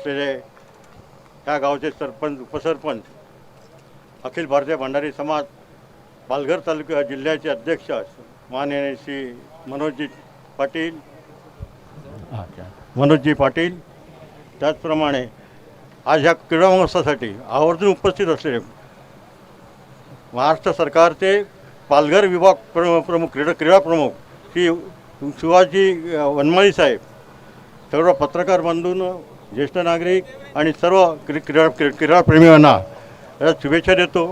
असलेले या गावचे सरपंच उपसरपंच, अखिल भारतीय भंडारी समाज पालघर तालुका जिल्ह्याचे अध्यक्ष माननीय श्री मनोजजी पाटील, त्याचप्रमाणे आज ह्या क्रीडा महोत्सवासाठी आवर्जून उपस्थित असलेले महाराष्ट्र सरकारचे पालघर विभाग प्रमुख क्रीडा प्रमुख श्री शिवाजी वनमाळी साहेब, सर्व पत्रकार बंधूंनो, ज्येष्ठ नागरिक आणि सर्व क्रीडाप्रेमींना शुभेच्छा देतो।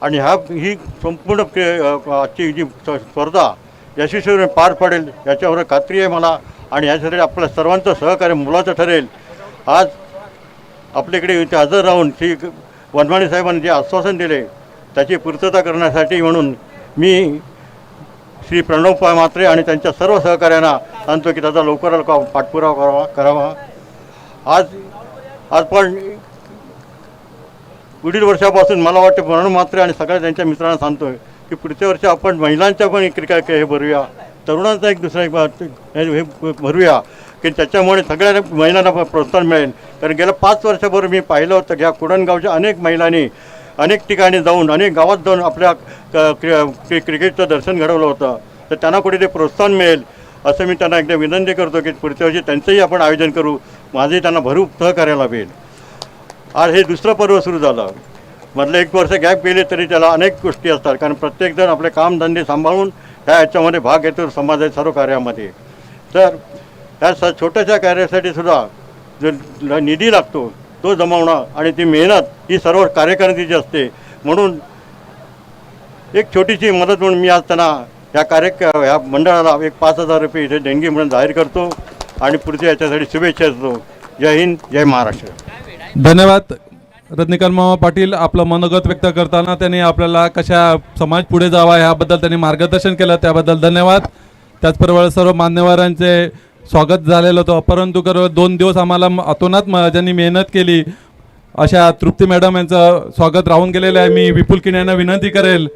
आणि ही संपूर्ण आजची जी स्पर्धा यशस्वीपणे पार पडेल याच्यावर खात्री आहे मला, आणि यासाठी आपल्या सर्वांचं सहकार्य मोलाचं ठरेल। आज आपल्याकडे इथे हजर राहून श्री वनमाळी साहेबांनी जे आश्वासन दिले त्याची पूर्तता करण्यासाठी म्हणून मी श्री प्रणव म्हात्रे आणि त्यांच्या सर्व सहकार्यांना सांगतो की त्याचा लवकरात पाठपुरावा करावा। आज पण पुढील वर्षापासून मला वाटतं प्रणव म्हात्रे आणि सगळ्या त्यांच्या मित्रांना सांगतो की पुढच्या वर्षी आपण महिलांच्या पण क्रिकेट हे भरूया, तरुणांचा एक दुसरा हे भरूया की त्याच्यामुळे सगळ्या महिलांना प्रोत्साहन मिळेल। कारण गेल्या 5 वर्षापूर्वी मी पाहिलं होतं की ह्या कुडणगावच्या अनेक महिलांनी अनेक ठिकाणी जाऊन अनेक गावात जाऊन आपल्या क्रिकेटचं दर्शन घडवलं होतं, तर त्यांना कुठे ते प्रोत्साहन मिळेल असं मी त्यांना एकदा विनंती करतो की पुढच्या वर्षी त्यांचंही आपण आयोजन करू, माझंही त्यांना भरूप सहकार्य लाभेल। आज हे दुसरं पर्व सुरू झालं, मधलं 1 वर्ष गॅप गेले तरी त्याला अनेक गोष्टी असतात, कारण प्रत्येकजण आपले कामधंदे सांभाळून ह्याच्यामध्ये भाग घेतो समाजाच्या सर्व कार्यामध्ये। तर ह्या छोट्याशा कार्यासाठी सुद्धा जो निधी लागतो तो जमवणं आणि ती मेहनत ही सर्व कार्यकर्त्यांची असते, म्हणून एक छोटीशी मदत म्हणून मी आज त्यांना ह्या मंडळाला एक 5,000 रुपये इथे देणगी म्हणून जाहीर करतो आणि पुढच्या याच्यासाठी शुभेच्छा देतो। जय हिंद, जय महाराष्ट्र। धन्यवाद। रजनीकांत मामा पाटील आपलं मनोगत व्यक्त करताना त्यांनी आपल्याला कशा समाज पुढे जावा याबद्दल त्यांनी मार्गदर्शन केलं, त्याबद्दल धन्यवाद। त्याचबरोबर सर्व मान्यवरांचे स्वागत झालेलं होतं, परंतु 2 दिवस आम्हाला अतोनात ज्यांनी मेहनत केली अशा तृप्ती मॅडम यांचं स्वागत राहून गेलेलं आहे। मी विपुल किणे यांना विनंती करेल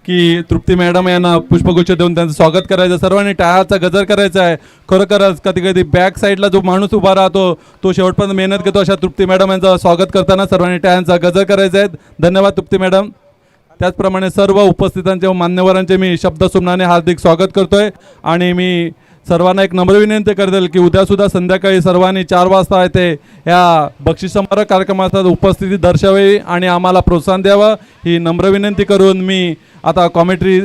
की तृप्ती मॅडम यांना पुष्पगुच्छ देऊन त्यांचं स्वागत करायचं, सर्वांनी टाळाचा गजर करायचा आहे। खरोखरच कधी कधी बॅक साईडला जो माणूस उभा राहतो तो शेवटपर्यंत मेहनत घेतो, अशा तृप्ती मॅडम यांचं स्वागत करताना सर्वांनी टाळ्यांचा गजर करायचा आहे। धन्यवाद तृप्ती मॅडम। त्याचप्रमाणे सर्व उपस्थितांचे व मान्यवरांचे मी शब्दसुमनाने हार्दिक स्वागत करतोय आणि मी सर्वांना एक नम्र विनंती करेल की उद्यासुद्धा संध्याकाळी सर्वांनी 4 वाजता येथे या बक्षीस समारोह कार्यक्रमात उपस्थिती दर्शवावी आणि आम्हाला प्रोत्साहन द्यावं ही नम्र विनंती करून मी आता कॉमेंट्री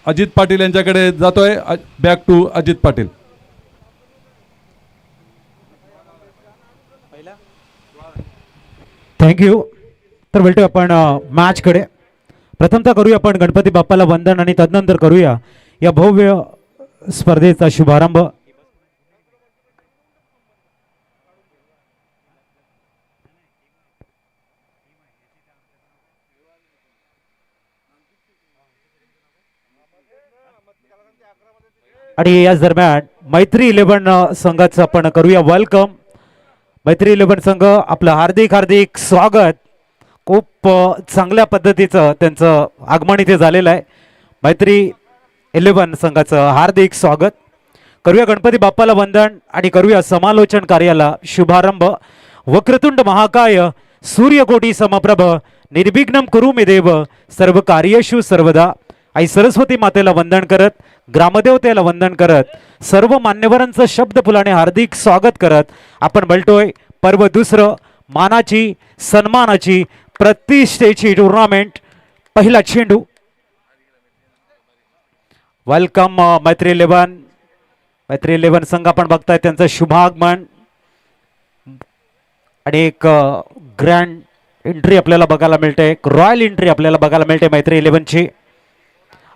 अजित पाटील यांच्याकडे जातोय। Back to Ajit Patil. Thank you. तर बोलतो आपण मॅचकडे। प्रथमतः करूया आपण गणपती बाप्पाला वंदन आणि तदनंतर करूया या भव्य स्पर्धेचा शुभारंभ। आणि याच दरम्यान मैत्री 11 संघाचं आपण करूया वेलकम। मैत्री 11 संघ आपलं हार्दिक हार्दिक स्वागत। खूप चांगल्या पद्धतीचं त्यांचं आगमन इथे झालेलं आहे। मैत्री 11 संघाचं हार्दिक स्वागत। करूया गणपती बाप्पाला वंदन आणि करूया समालोचन कार्याला शुभारंभ। वक्रतुंड महाकाय सूर्यकोटी समप्रभ निर्विघ्नं कुरु मे देव सर्व कार्येषु सर्वदा। आई सरस्वती मातेला वंदन करत, ग्रामदेवतेला वंदन करत, सर्व मान्यवरांचं शब्द फुलाने हार्दिक स्वागत करत आपण बोलतोय पर्व दुसरं मानाची सन्मानाची प्रतिष्ठेची टुर्नामेंट पहिला चेंडू। वेलकम मैत्री 11 संघ आपण बघताय त्यांचं शुभागमन आणि एक ग्रँड एंट्री आपल्याला बघायला मिळते, एक रॉयल एंट्री आपल्याला बघायला मिळते मैत्री 11 ची।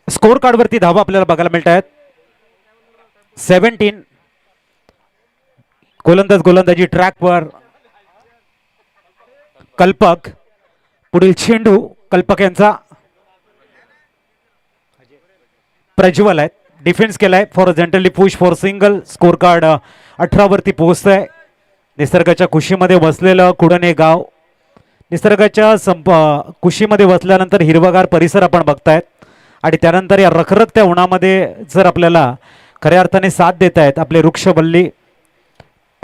स्कोर कार्ड वरती धावा आपल्याला बघायला मिळत आहेत 17। गोलंदाजी ट्रॅकवर कल्पक, पुढील चेंडू कल्पक यांचा प्रज्वल आहे, डिफेन्स केलाय for gently push for single. Score card 18 वरती पोहोचतंय। निसर्गाच्या कुशीमध्ये बसलेलं कुडण हे गाव, निसर्गाच्या कुशीमध्ये बसल्यानंतर हिरवागार परिसर आपण बघतायत आणि त्यानंतर या रखरखत्या उन्हामध्ये जर आपल्याला खऱ्या अर्थाने साथ देत आहेत आपले वृक्षवल्ली,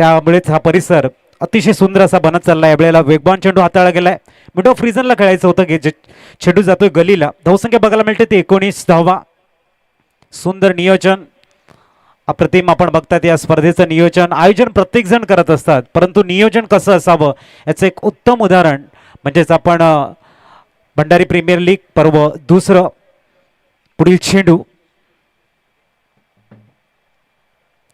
त्यामुळेच हा परिसर अतिशय सुंदर असा बनत चालला आहे. वेळेला वेगवान चेंडू हाताळला गेलाय. मिड ऑफ रिझनला खेळायचं होतं की चेंडू जातोय गलीला. धावसंख्या बघायला मिळते ते 19 धावा. सुंदर नियोजन अप्रतिम. आपण बघतात या स्पर्धेचं नियोजन आयोजन प्रत्येक जण करत असतात, परंतु नियोजन कसं असावं याचं एक उत्तम उदाहरण म्हणजेच आपण भंडारी प्रीमियर लीग पर्व दुसरं. पुढील चेंडू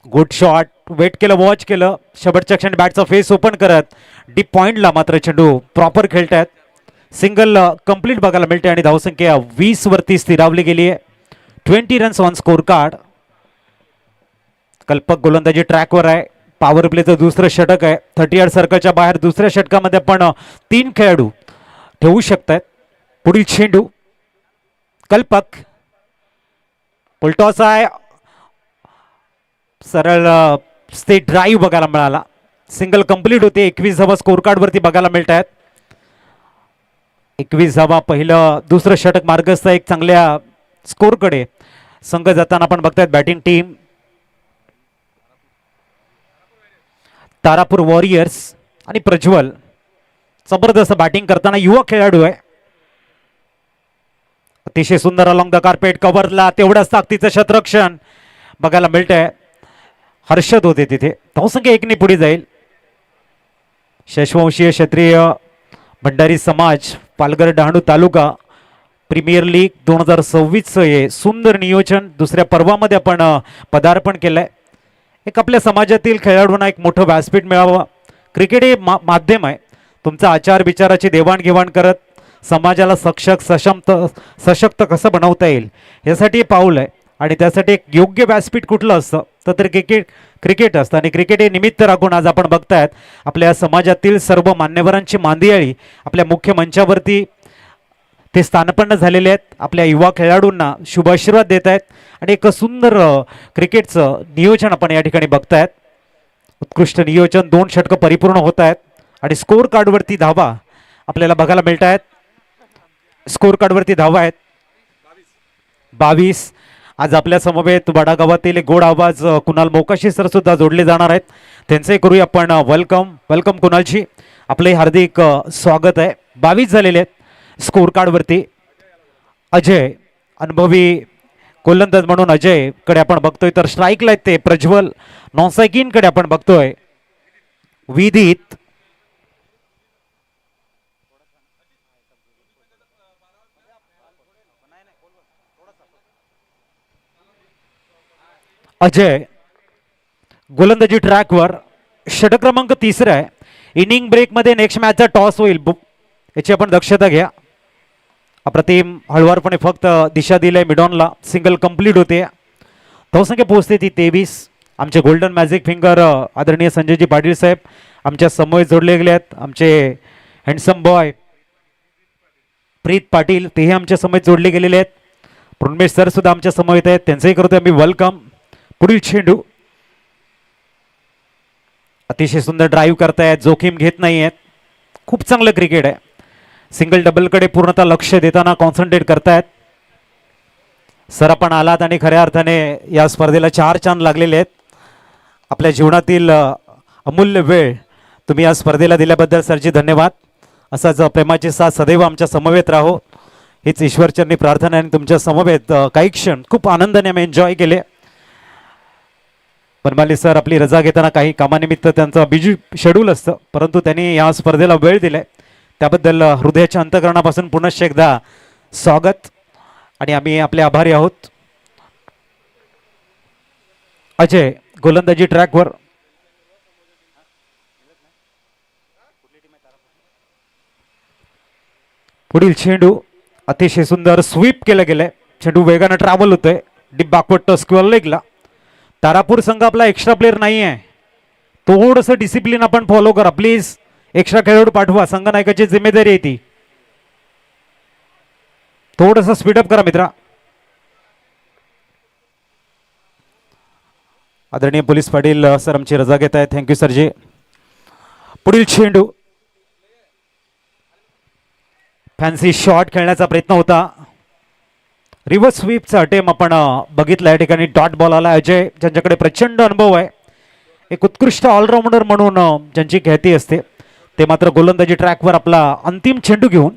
गुड शॉट. वेट केलं, वॉच केलं, शेवटच्या क्षणी बॅटचा फेस ओपन करत डीप पॉइंटला मात्र चेंडू प्रॉपर खेळतात. सिंगल कंप्लीट बघायला मिळते आणि धावसंख्या 20 वरती स्थिरावली गेली आहे. 20 रन्स ऑन स्कोर कार्ड. कल्पक गोलंदाजी ट्रॅकवर आहे. पॉवर प्लेचं दुसरं षटक आहे. 30 यार्ड सर्कलच्या बाहेर दुसऱ्या षटकामध्ये आपण 3 खेळाडू ठेवू शकतात. पुढील चेंडू कल्पक. पुलटॉस आहे. सरळ स्टेट ड्राईव्ह बघायला मिळाला. सिंगल कंप्लीट होते. 21 धावा स्कोर कार्ड वरती बघायला मिळत आहेत. 21 धावा. पहिलं दुसरं षटक मार्गस्थ एक चांगल्या स्कोरकडे संघ जाताना आपण बघतायत. बॅटिंग टीम तारापूर वॉरियर्स आणि प्रज्वल जबरदस्त बॅटिंग करताना युवा खेळाडू आहे. अतिशय सुंदर अलॉंग द कार्पेट कव्हरला तेवढ्याच ताकदीचं शतरक्षण बघायला मिळत आहे. हर्षद होते तिथे. धावसंख्या 1 ने पुढे जाईल. शशवंशीय क्षत्रिय भंडारी समाज पालघर डहाणू तालुका प्रीमियर लीग 2026 हे सुंदर नियोजन दुसऱ्या पर्वामध्ये आपण पदार्पण केलंय. एक आपल्या समाजातील खेळाडूंना एक मोठं व्यासपीठ मिळावं. क्रिकेट हे माध्यम आहे. तुमचा आचार विचाराची देवाणघेवाण करत समाजाला सशक्त कसं बनवता येईल यासाठी पाऊल आहे. आणि त्यासाठी एक योग्य व्यासपीठ कुठलं असतं तर क्रिकेट असतं. आणि क्रिकेट हे निमित्त राखून आज आपण बघतायत आपल्या समाजातील सर्व मान्यवरांची मांदियाळी आपल्या मुख्य मंचावरती ते स्थानपन्न झालेले आहेत. आपल्या युवा खेळाडूंना शुभ आशीर्वाद देत आहेत आणि एक सुंदर क्रिकेटचं नियोजन आपण या ठिकाणी बघतायत. उत्कृष्ट नियोजन. 2 षटकं परिपूर्ण होत आहेत आणि स्कोर कार्डवरती धावा आपल्याला बघायला मिळत आहेत. स्कोर कार्डवरती धावा आहेत 22. आज आपल्या समवेत वडागावातील गोड आवाज कुणाल मोकाशी सर सुद्धा जोडले जाणार आहेत. त्यांचे करूया आपण वेलकम कुणालजी. आपले हार्दिक स्वागत आहे. 22 झालेले आहेत स्कोर कार्डवरती. अजय अनुभवी गोलंदाज म्हणून अजय कडे आपण बघतोय. तर स्ट्राईकला आहेत ते प्रज्वल नॉनसायकिन कडे आपण बघतोय विदित. अजय गोलंदाजी ट्रॅकवर. षटक क्रमांक 3 आहे. इनिंग ब्रेकमध्ये नेक्स्ट मॅचचा टॉस होईल याची आपण दक्षता घ्या. अप्रतिम हळवारपणे फक्त दिशा दिली आहे मिडॉनला. सिंगल कंप्लीट होते. धावसंख्या पोहोचते ती 23. आमचे गोल्डन मॅजिक फिंगर आदरणीय संजयजी पाटील साहेब आमच्या समोर जोडले गेले आहेत. आमचे हँडसम बॉय प्रीत पाटील तेही आमच्या समोर जोडले गेलेले आहेत. प्रणमेश सर सुद्धा आमच्या समोर येत आहेत. त्यांचंही करतोय आम्ही वेलकम. पुढील चेंडू अतिशय सुंदर ड्राईव्ह करतायत. जोखीम घेत नाही आहेत. खूप चांगलं क्रिकेट आहे. सिंगल डबलकडे पूर्णतः लक्ष देताना कॉन्सन्ट्रेट करतायत. सर आपण आलात आणि खऱ्या अर्थाने या स्पर्धेला 4 चांद लागलेले आहेत. आपल्या जीवनातील अमूल्य वेळ तुम्ही या स्पर्धेला दिल्याबद्दल सरजी धन्यवाद. असाच प्रेमाची साथ सदैव आमच्या समवेत राहो हीच ईश्वरचरणी प्रार्थना. आणि तुमच्या समवेत काही क्षण खूप आनंदाने आम्ही एन्जॉय केले. बनमाली सर आपली रजा घेताना काही कामानिमित्त त्यांचं बिजी शेड्यूल असतं, परंतु त्यांनी या स्पर्धेला वेळ दिलाय त्याबद्दल हृदयाच्या अंतःकरणापासून पुनश्च एकदा स्वागत आणि आम्ही आपले आभारी आहोत. अजय गोलंदाजी ट्रॅकवर. पुढील चेंडू अतिशय सुंदर स्वीप केलं गेलंय. चेंडू वेगानं ट्रॅव्हल होतोय डीप बॅकवर्ड स्क्वेअर लेगला. तारापूर संघ आपला एक्स्ट्रा प्लेअर नाही आहे. थोडंसं डिसिप्लिन आपण फॉलो करा प्लीज. एक्स्ट्रा खेळाडू पाठवा. संघनायकाची जिम्मेदारी आहे ती. थोडंसं स्पीडअप करा मित्रा. आदरणीय पोलीस पाटील सर आमची रजा घेत आहेत. थँक्यू सरजी. पुढील चेंडू फॅन्सी शॉट खेळण्याचा प्रयत्न होता. रिव्हर्स स्वीपचा अटेम्प्ट आपण बघितला. या ठिकाणी डॉट बॉल आला. अजय ज्यांच्याकडे प्रचंड अनुभव आहे एक उत्कृष्ट ऑलराऊंडर म्हणून ज्यांची ख्याती असते ते मात्र गोलंदाजी ट्रॅकवर आपला अंतिम चेंडू घेऊन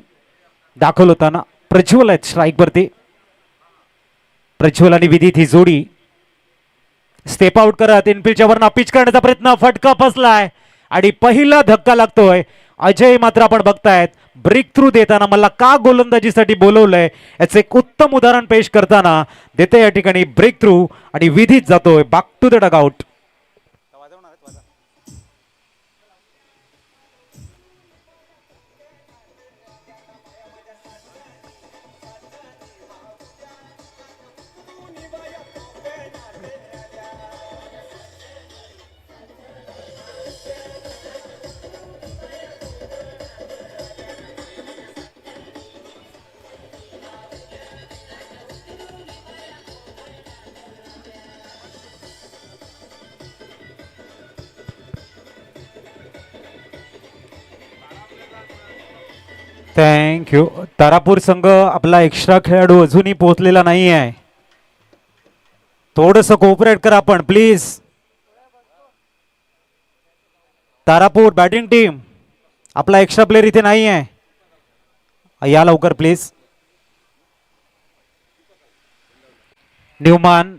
दाखल होताना प्रज्वल आहेत स्ट्राईकवरती. प्रज्वल आणि विदित ही जोडी स्टेप आउट करत इनफिल्डच्या वरनं पिच करण्याचा प्रयत्न, फटका फसलाय आणि पहिला धक्का लागतोय. अजय मात्र आपण बघतायत ब्रेक थ्रू देताना मला का गोलंदाजीसाठी बोलवलंय याचं एक उत्तम उदाहरण पेश करताना देते या ठिकाणी ब्रेक थ्रू आणि विधित जातोय back to the dugout. Thank you. Tarapur संघ आपला एक्स्ट्रा खेळाडू अजूनही पोहोचलेला नाही आहे. थोडस कोऑपरेट करा आपण प्लीज. तारापूर बॅटिंग टीम आपला एक्स्ट्रा प्लेअर इथे नाही आहे, या लवकर प्लीज. न्यूमान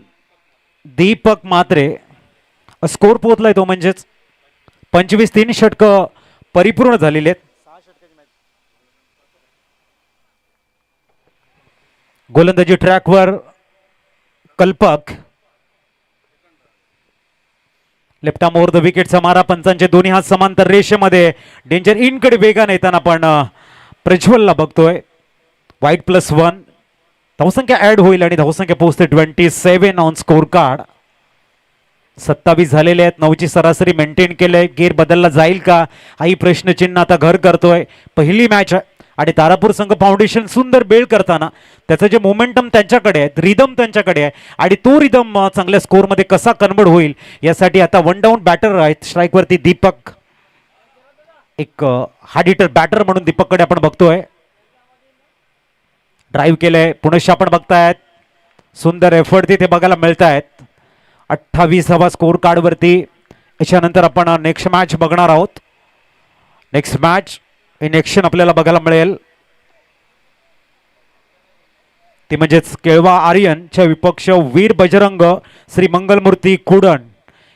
दीपक मात्रे स्कोर पोहोचलाय तो म्हणजेच 25-3 षटकं परिपूर्ण झालेले आहेत. गोलंदाजी ट्रॅकवर कल्पक लेफ्ट आर्म ओव्हर द विकेटचा मारा. पंचांचे दोन्ही हात समांतर रेषेमध्ये. डेंजर इनकडे वेगाने येताना आपण प्रज्वलला बघतोय. वाईट +1 धावसंख्या ऍड होईल आणि धावसंख्या पोहोचते 27 ऑन स्कोर कार्ड. 27 झालेले आहेत. 9ची सरासरी मेंटेन केलंय. गेअर बदलला जाईल का हाही प्रश्नचिन्ह आता घर करतोय. पहिली मॅच आहे आणि तारापूर संघ फाउंडेशन सुंदर बिल्ड करताना त्याचं जे मोमेंटम त्यांच्याकडे आहे, रिदम त्यांच्याकडे आहे आणि तो रिदम चांगल्या स्कोअरमध्ये कसा कन्वर्ट होईल यासाठी आता वन डाऊन बॅटर आहेत स्ट्राईकवरती दीपक. एक हार्ड हिटर बॅटर म्हणून दीपककडे आपण बघतोय. ड्राईव्ह केलंय पुनश्च आपण बघतायत. सुंदर एफर्ट तिथे बघायला मिळत आहेत. 28वा स्कोर कार्डवरती. याच्यानंतर आपण नेक्स्ट मॅच बघणार आहोत. नेक्स्ट मॅच इन ॲक्शन आपल्याला बघायला मिळेल ती म्हणजेच केळवा आर्यनच्या विपक्ष वीर बजरंग श्री मंगलमूर्ती कुडण.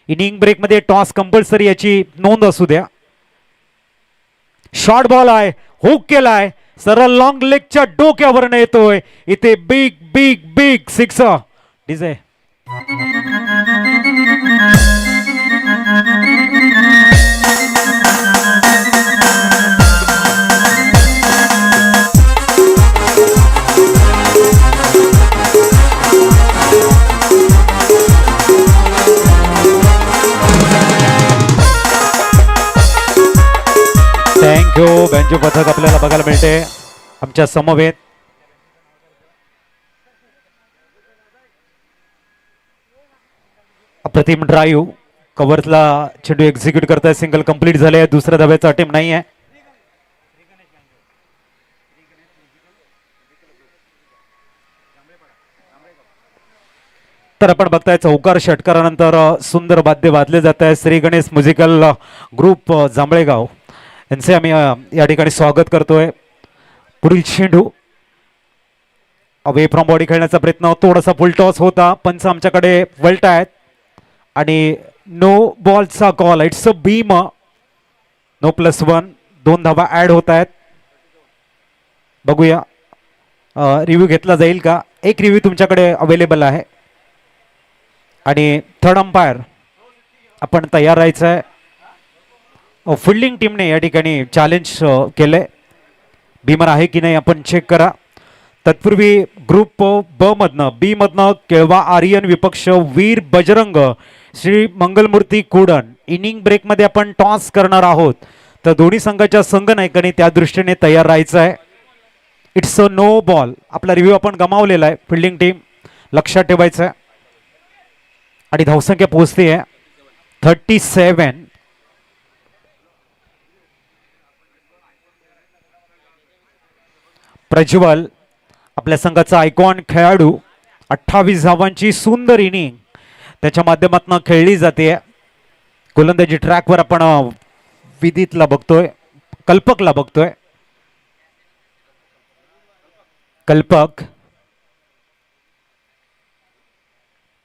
इनिंग ब्रेकमध्ये टॉस कंपल्सरी याची नोंद असू द्या. शॉर्ट बॉल आहे, हुक केलाय, सरळ लॉंग लेगच्या डोक्यावरनं येतोय. इथे big big big six. DJ thank you. Banjo पथक आपल्याला बघायला मिळते आमच्या समवेत. अप्रतिम ड्राईव्ह कव्हरला चेंडू एक्झिक्यूट करताय. सिंगल कंप्लीट झाले. दुसऱ्या धाब्याचा अटेम्प्ट नाही आहे. तर आपण बघताय चौकार षटकारानंतर सुंदर वाद्य वाजले जात आहे. श्री गणेश म्युझिकल ग्रुप जांभळेगाव यांचे आम्ही या ठिकाणी स्वागत करतोय. पुढील चेंडू अवे फ्रॉम बॉडी खेळण्याचा प्रयत्न. थोडासा फुल टॉस होता. पंच आमच्याकडे वल्ट आहेत आणि नो बॉलचा call. It's a beam. No +1. 2 धावा ऍड होत आहेत. बघूया रिव्ह्यू घेतला जाईल का. एक रिव्ह्यू तुमच्याकडे अवेलेबल आहे आणि थर्ड अंपायर आपण तयार राहायचं आहे. फिल्डिंग टीमने या ठिकाणी चॅलेंज केलंय. बीमर आहे की नाही आपण चेक करा. तत्पूर्वी ग्रुप बी मधनं केळवा आर्यन विपक्ष वीर बजरंग श्री मंगलमूर्ती कुडण. इनिंग ब्रेकमध्ये आपण टॉस करणार आहोत तर दोन्ही संघाच्या संघनायकांनी त्या दृष्टीने तयार राहायचं आहे. It's a no ball. आपला रिव्ह्यू आपण गमावलेला आहे. फिल्डिंग टीम लक्षात ठेवायचं आहे आणि धावसंख्या पोहोचते आहे 37. प्रज्वल आपल्या संघाचा आयकॉन खेळाडू. 28 धावांची सुंदर इनिंग त्याच्या माध्यमातून खेळली जाते. गोलंदाजी ट्रॅकवर आपण विदितला बघतोय, कल्पकला बघतोय. कल्पक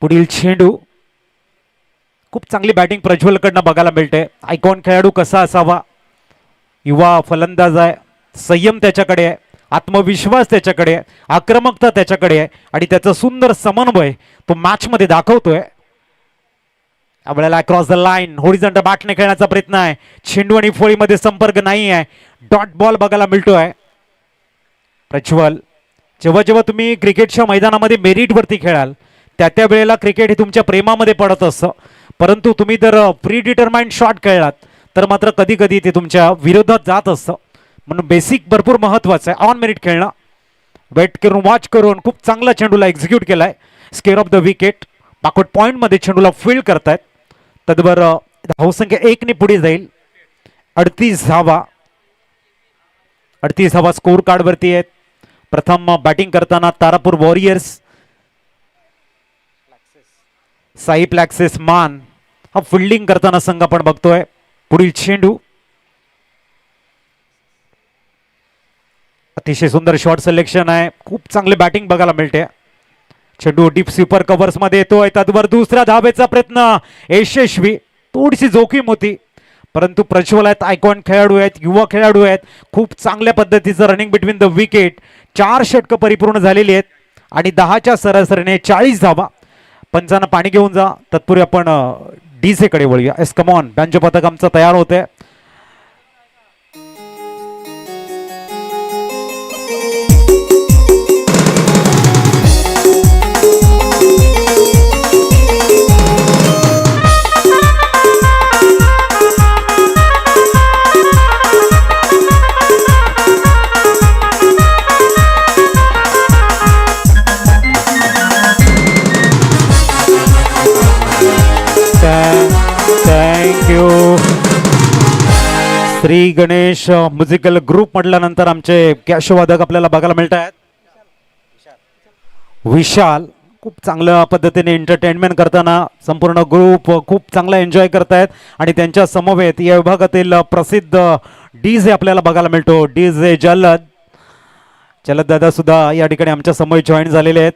पुढील चेंडू. खूप चांगली बॅटिंग प्रज्वलकडनं बघायला मिळते. आयकॉन खेळाडू कसा असावा, युवा फलंदाज आहे, संयम त्याच्याकडे आहे, आत्मविश्वास त्याच्याकडे आहे, आक्रमकता त्याच्याकडे आहे आणि त्याचं सुंदर समन्वय तो मॅचमध्ये दाखवतोय. आपल्याला अक्रॉस द लाईन होरिझॉन्टल बॅटने खेळण्याचा प्रयत्न आहे. चेंडू आणि फळीमध्ये संपर्क नाही आहे, डॉट बॉल बघायला मिळतोय. प्रज्वल, जेव्हा जेव्हा तुम्ही क्रिकेटच्या मैदानामध्ये मेरिटवरती खेळाल त्या वेळेला क्रिकेट हे तुमच्या प्रेमामध्ये पडत असतं, परंतु तुम्ही जर प्री डिटरमाइंड शॉट खेळलात तर मात्र कधी कधी ते तुमच्या विरोधात जात असतं. म्हणून बेसिक भरपूर महत्त्वाचं आहे. ऑन मेरिट खेळणं, वेट करून वॉच करून खूप चांगला चेंडूला एक्झिक्यूट केलाय. Square off the wicket, backward पॉईंटमध्ये चेंडूला फील्ड करतायत. तदवर धावसंख्या 1ने पुढे जाईल. 38 धावा स्कोर कार्डवरती आहेत. प्रथम बॅटिंग करताना तारापूर वॉरियर्स, साई प्लॅक्सेस मान हा फिल्डिंग करताना संघ आपण बघतोय. पुढील चेंडू, अतिशय सुंदर शॉट सिलेक्शन आहे. खूप चांगली बॅटिंग बघायला मिळते. चेंडू डीप स्वीपर कव्हर्स मध्ये येतोय. त्यावर दुसऱ्या धावेचा प्रयत्न यशस्वी. थोडीशी जोखीम होती, परंतु प्रज्वल आहेत, आयकॉन खेळाडू आहेत, युवा खेळाडू आहेत. खूप चांगल्या पद्धतीचं रनिंग बिटवीन द विकेट. 4 षटकं परिपूर्ण झालेली आहेत आणि 10च्या सरासरीने 40 धावा. पंचांना पाणी घेऊन जा. तत्पूर्वी आपण डीजे कडे वळूया. एस कमॉन, बँजो पथक आमचं तयार होते. Thank you. Shri Ganesh musical group म्हटल्यानंतर आमचे कॅशवादक आपल्याला बघायला मिळत आहेत. विशाल खूप चांगल्या पद्धतीने एंटरटेनमेंट करताना संपूर्ण ग्रुप खूप चांगला एन्जॉय करतायत आणि त्यांच्या समवेत या विभागातील प्रसिद्ध डीजे आपल्याला बघायला मिळतो. डीजे जलद दादा सुद्धा या ठिकाणी आमच्या समवेत जॉईन झालेले आहेत.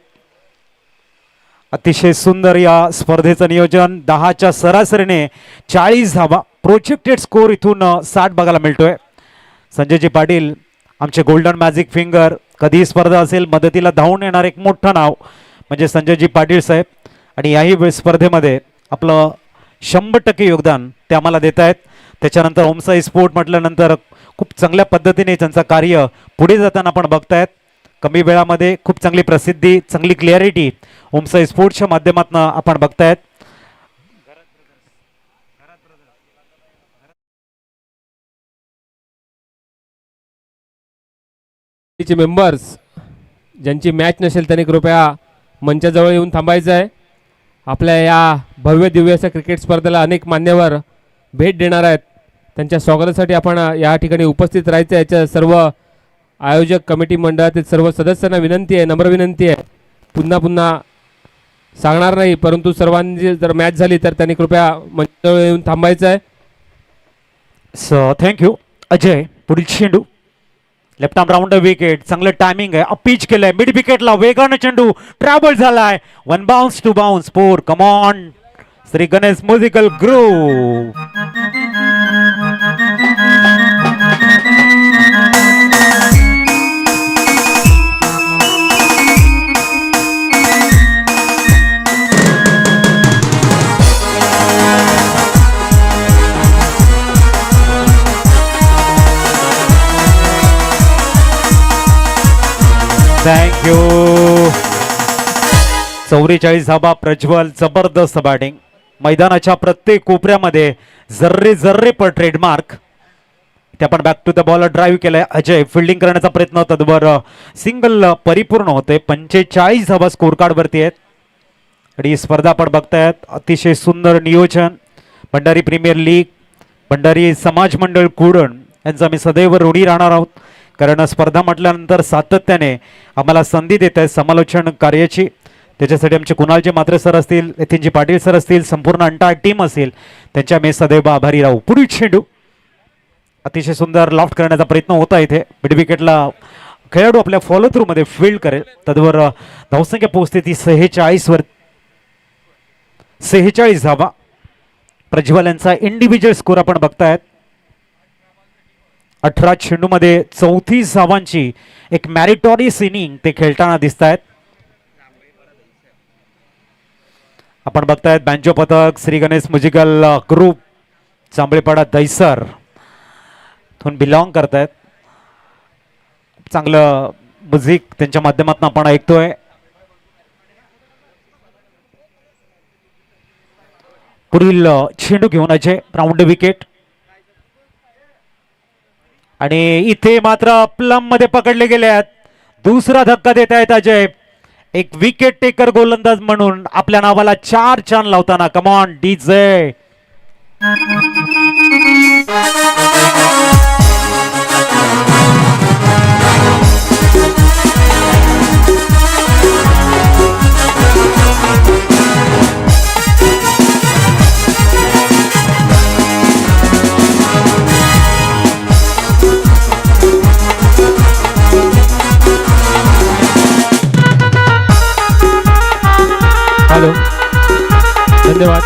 अतिशय सुंदर या स्पर्धेचं नियोजन. 10च्या सरासरीने 40 धावा. प्रोजेक्टेड स्कोर इथून 60 बघायला मिळतोय. संजयजी पाटील आमचे गोल्डन मॅजिक फिंगर. कधी स्पर्धा असेल मदतीला धावून येणार एक मोठं नाव म्हणजे संजयजी पाटील साहेब आणि याही स्पर्धेमध्ये आपलं 100% योगदान ते आम्हाला देत आहेत. त्याच्यानंतर ओमसाई स्पोर्ट म्हटल्यानंतर खूप चांगल्या पद्धतीने त्यांचं कार्य पुढे जाताना आपण बघतायत. कमी वेळामध्ये खूप चांगली प्रसिद्धी, चांगली क्लिअरिटी ओमसाई स्पोर्ट्सच्या माध्यमातून आपण बघतायत. मेंबर्स ज्यांची मॅच नसेल त्यांनी कृपया मंचाजवळ येऊन थांबायचं आहे. आपल्या या भव्य दिव्य अशा क्रिकेट स्पर्धेला अनेक मान्यवर भेट देणार आहेत. त्यांच्या स्वागतासाठी आपण या ठिकाणी उपस्थित राहायचं. याच्या सर्व आयोजक कमिटी मंडळातील सर्व सदस्यांना विनंती आहे, नम्र विनंती आहे. पुन्हा सांगणार नाही, परंतु सर्वांची जर मॅच झाली तर त्यांनी कृपया मंचाजवळ येऊन थांबायचं आहे. So thank you. अजय, पुढील चेंडू लेफ्ट आर्म राऊंड विकेट. चांगलं टायमिंग आहे. अपीच केलंय मिड विकेटला. वेगानं चेंडू ट्रॅव्हल झालाय. 1 bounce 2 bounce 4. Come on Shri Ganesh musical group. Thank you. 44 धाबा. प्रज्वल जबरदस्त बॅटिंग. मैदानाच्या प्रत्येक कोपऱ्यामध्ये जर्रे पर ट्रेडमार्क. ते आपण back to the ball drive केलाय. अजय फिल्डिंग करण्याचा प्रयत्न होता, वर सिंगल परिपूर्ण होते. 45 धाबा स्कोर कार्ड वरती आहेत आणि ही स्पर्धा आपण बघतायत. अतिशय सुंदर नियोजन. भंडारी प्रीमियर लीग, भंडारी समाज मंडळ कुडण यांचा आम्ही सदैव ऋणी राहणार आहोत, कारण स्पर्धा म्हटल्यानंतर सातत्याने आम्हाला संधी देत आहे समालोचन कार्याची. त्याच्यासाठी आमचे कुणालजी मात्रे सर असतील, नितीनजी पाटील सर असतील, संपूर्ण अंटायर टीम असेल, त्यांच्या मी सदैव आभारी राहू. पुढील चेंडू अतिशय सुंदर लॉफ्ट करण्याचा प्रयत्न होता इथे. मिड विकेटला खेळाडू आपल्या फॉलो थ्रू मध्ये फील्ड करेल. तद्वर धावसंख्या पोहोचते ती 46 वर. 46 धावा. प्रज्वल यांचा इंडिव्हिज्युअल स्कोर आपण बघतायत. 18 चेंडूमध्ये 34 धावांची एक मॅरिटोरियस इनिंग ते खेळताना दिसत आहेत. आपण बघतायत बँजो पथक श्री गणेश म्युझिकल ग्रुप चांबळेपाडा दैसर थून बिलॉंग करतायत. चांगलं म्युझिक त्यांच्या माध्यमातून आपण ऐकतोय. पुढील चेंडू घेऊन अजय राऊंड विकेट आणि इथे मात्र प्लम मध्ये पकडले गेले आहेत. दुसरा धक्का देत आहेत अजय. एक विकेट टेकर गोलंदाज म्हणून आपल्या नावाला 4 छान लावताना. Come on DJ. हॅलो, धन्यवाद.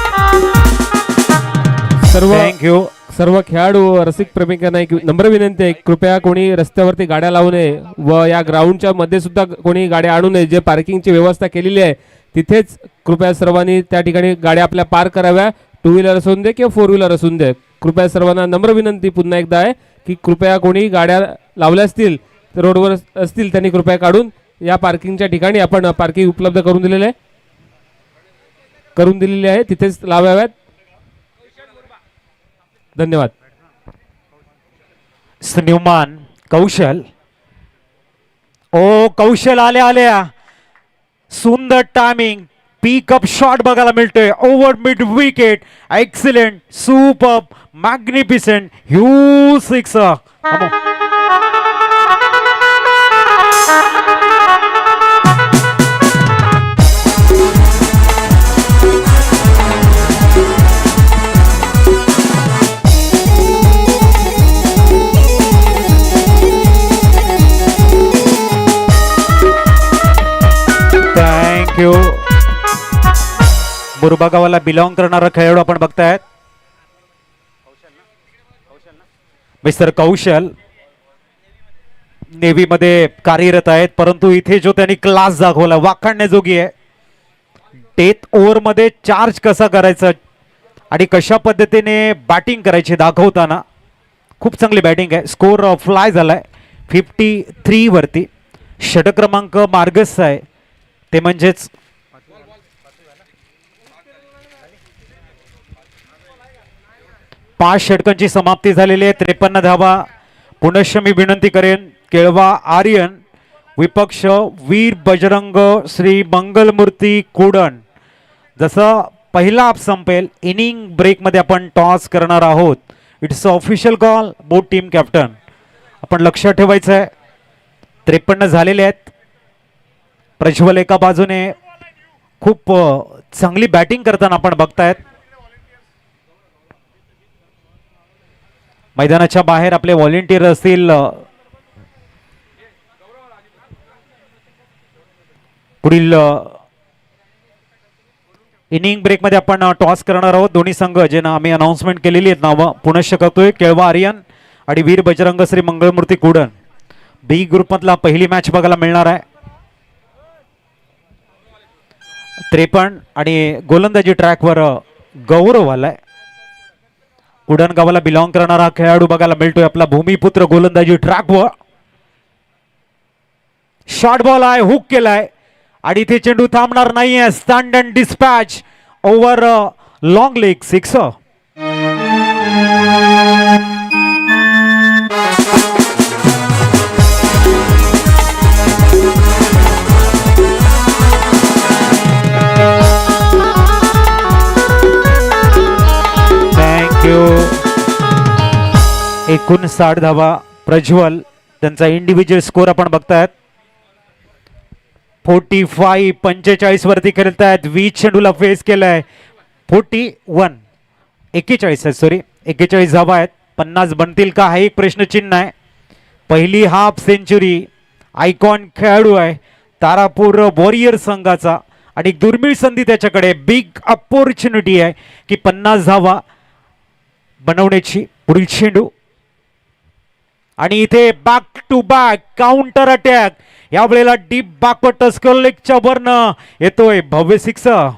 थँक्यू. सर्व खेळाडू रसिक प्रेमिकांना एक नम्र विनंती आहे, कृपया कोणी रस्त्यावरती गाड्या लावू नये व या ग्राउंडच्या मध्ये सुद्धा कोणी गाड्या आणू नये. जे पार्किंगची व्यवस्था केलेली आहे तिथेच कृपया सर्वांनी त्या ठिकाणी गाड्या आपल्या पार्क कराव्या. 2 व्हीलर असून दे किंवा 4 व्हीलर असून दे. कृपया सर्वांना नम्र विनंती पुन्हा एकदा आहे की कृपया कोणी गाड्या लावल्या असतील रोडवर असतील त्यांनी कृपया काढून या पार्किंगच्या ठिकाणी आपण पार्किंग उपलब्ध करून दिलेली आहे तिथेच लावाव्यात. धन्यवाद. न्यूमान कौशल. ओ कौशल आल्या सुंदर टायमिंग. पिकअप शॉट बघायला मिळतोय over mid wicket. Excellent, super, magnificent, huge six. Thank you. Murba गावाला बिलॉंग करणारा खेळाडू आपण बघतायत मिस्टर कौशल. नेव्ही मध्ये कार्यरत आहेत परंतु इथे जो त्यांनी क्लास दाखवला वाखाणण्याजोगी आहे. डेथ ओव्हर मध्ये चार्ज कसा करायचा आणि कशा पद्धतीने बॅटिंग करायची दाखवताना खूप चांगली बॅटिंग आहे. स्कोर फ्लाय झालाय 53 वरती. षटक क्रमांक मार्गस्थ आहे ते म्हणजेच 5 षटकांची समाप्ती झालेली आहे. 53 धावा. पुनश्च मी विनंती करेन केळवा आर्यन विपक्ष वीर बजरंग श्री मंगलमूर्ती कुडण. जसं पहिला हाफ संपेल इनिंग ब्रेक मध्ये आपण टॉस करणार आहोत. It's official call both team captain. आपण लक्षात ठेवायचं आहे 53 झालेले आहेत. प्रज्वल एका बाजूने खूप चांगली बॅटिंग करताना आपण बघतायत. मैदानाच्या बाहेर आपले व्हॉलेंटियर असतील. पुढील इनिंग ब्रेक मध्ये आपण टॉस करणार आहोत. दोन्ही संघ जे ना आम्ही अनाउन्समेंट केलेली आहेत नावं पुनश्च करतोय. केळवा आर्यन आणि वीर बजरंग श्री मंगलमूर्ती कुडण. बी ग्रुप मधला पहिली मॅच बघायला मिळणार आहे. 53 आणि गोलंदाजी ट्रॅकवर गौरव आलाय. कुडण गावाला बिलॉंग करणारा खेळाडू बघायला मिळतोय आपला भूमिपुत्र गोलंदाजी ट्रॅकवर. शॉर्ट बॉल आहे, हुक केलाय आणि इथे चेंडू थांबणार नाहीये. Stand and dispatch over long leg 6. Thank you. 59 धावा. प्रज्वल त्यांचा इंडिव्हिज्युअल स्कोर आपण बघतायत 45 वरती खेळतायत. 20 चेंडूला फेस केलाय 41. 41 आहे, सॉरी 41 धावा आहेत. 50 बनतील का हा एक प्रश्नचिन्ह आहे. पहिली हाफ सेंचुरी आयकॉन खेळाडू आहे तारापूर वॉरियर संघाचा आणि एक दुर्मिळ संधी त्याच्याकडे, बिग अपॉर्च्युनिटी आहे की 50 धावा बनवण्याची. पुढील चेंडू आणि इथे back to back counter attack, यावेळेला डीप बॅकवर्ड टस्कलेगच्या वरनं येतोय भव्य सिक्सर.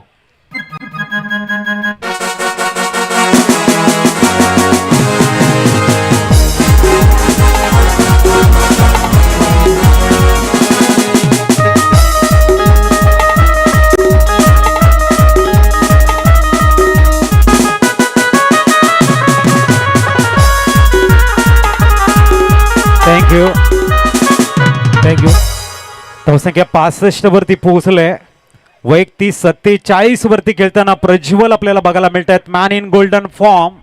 Thank you thank you. धावसंख्या 65 वरती पोहोचले. वैयक्तिक 47 वरती खेळताना प्रज्वल आपल्याला बघायला मिळत आहेत. Man in golden form.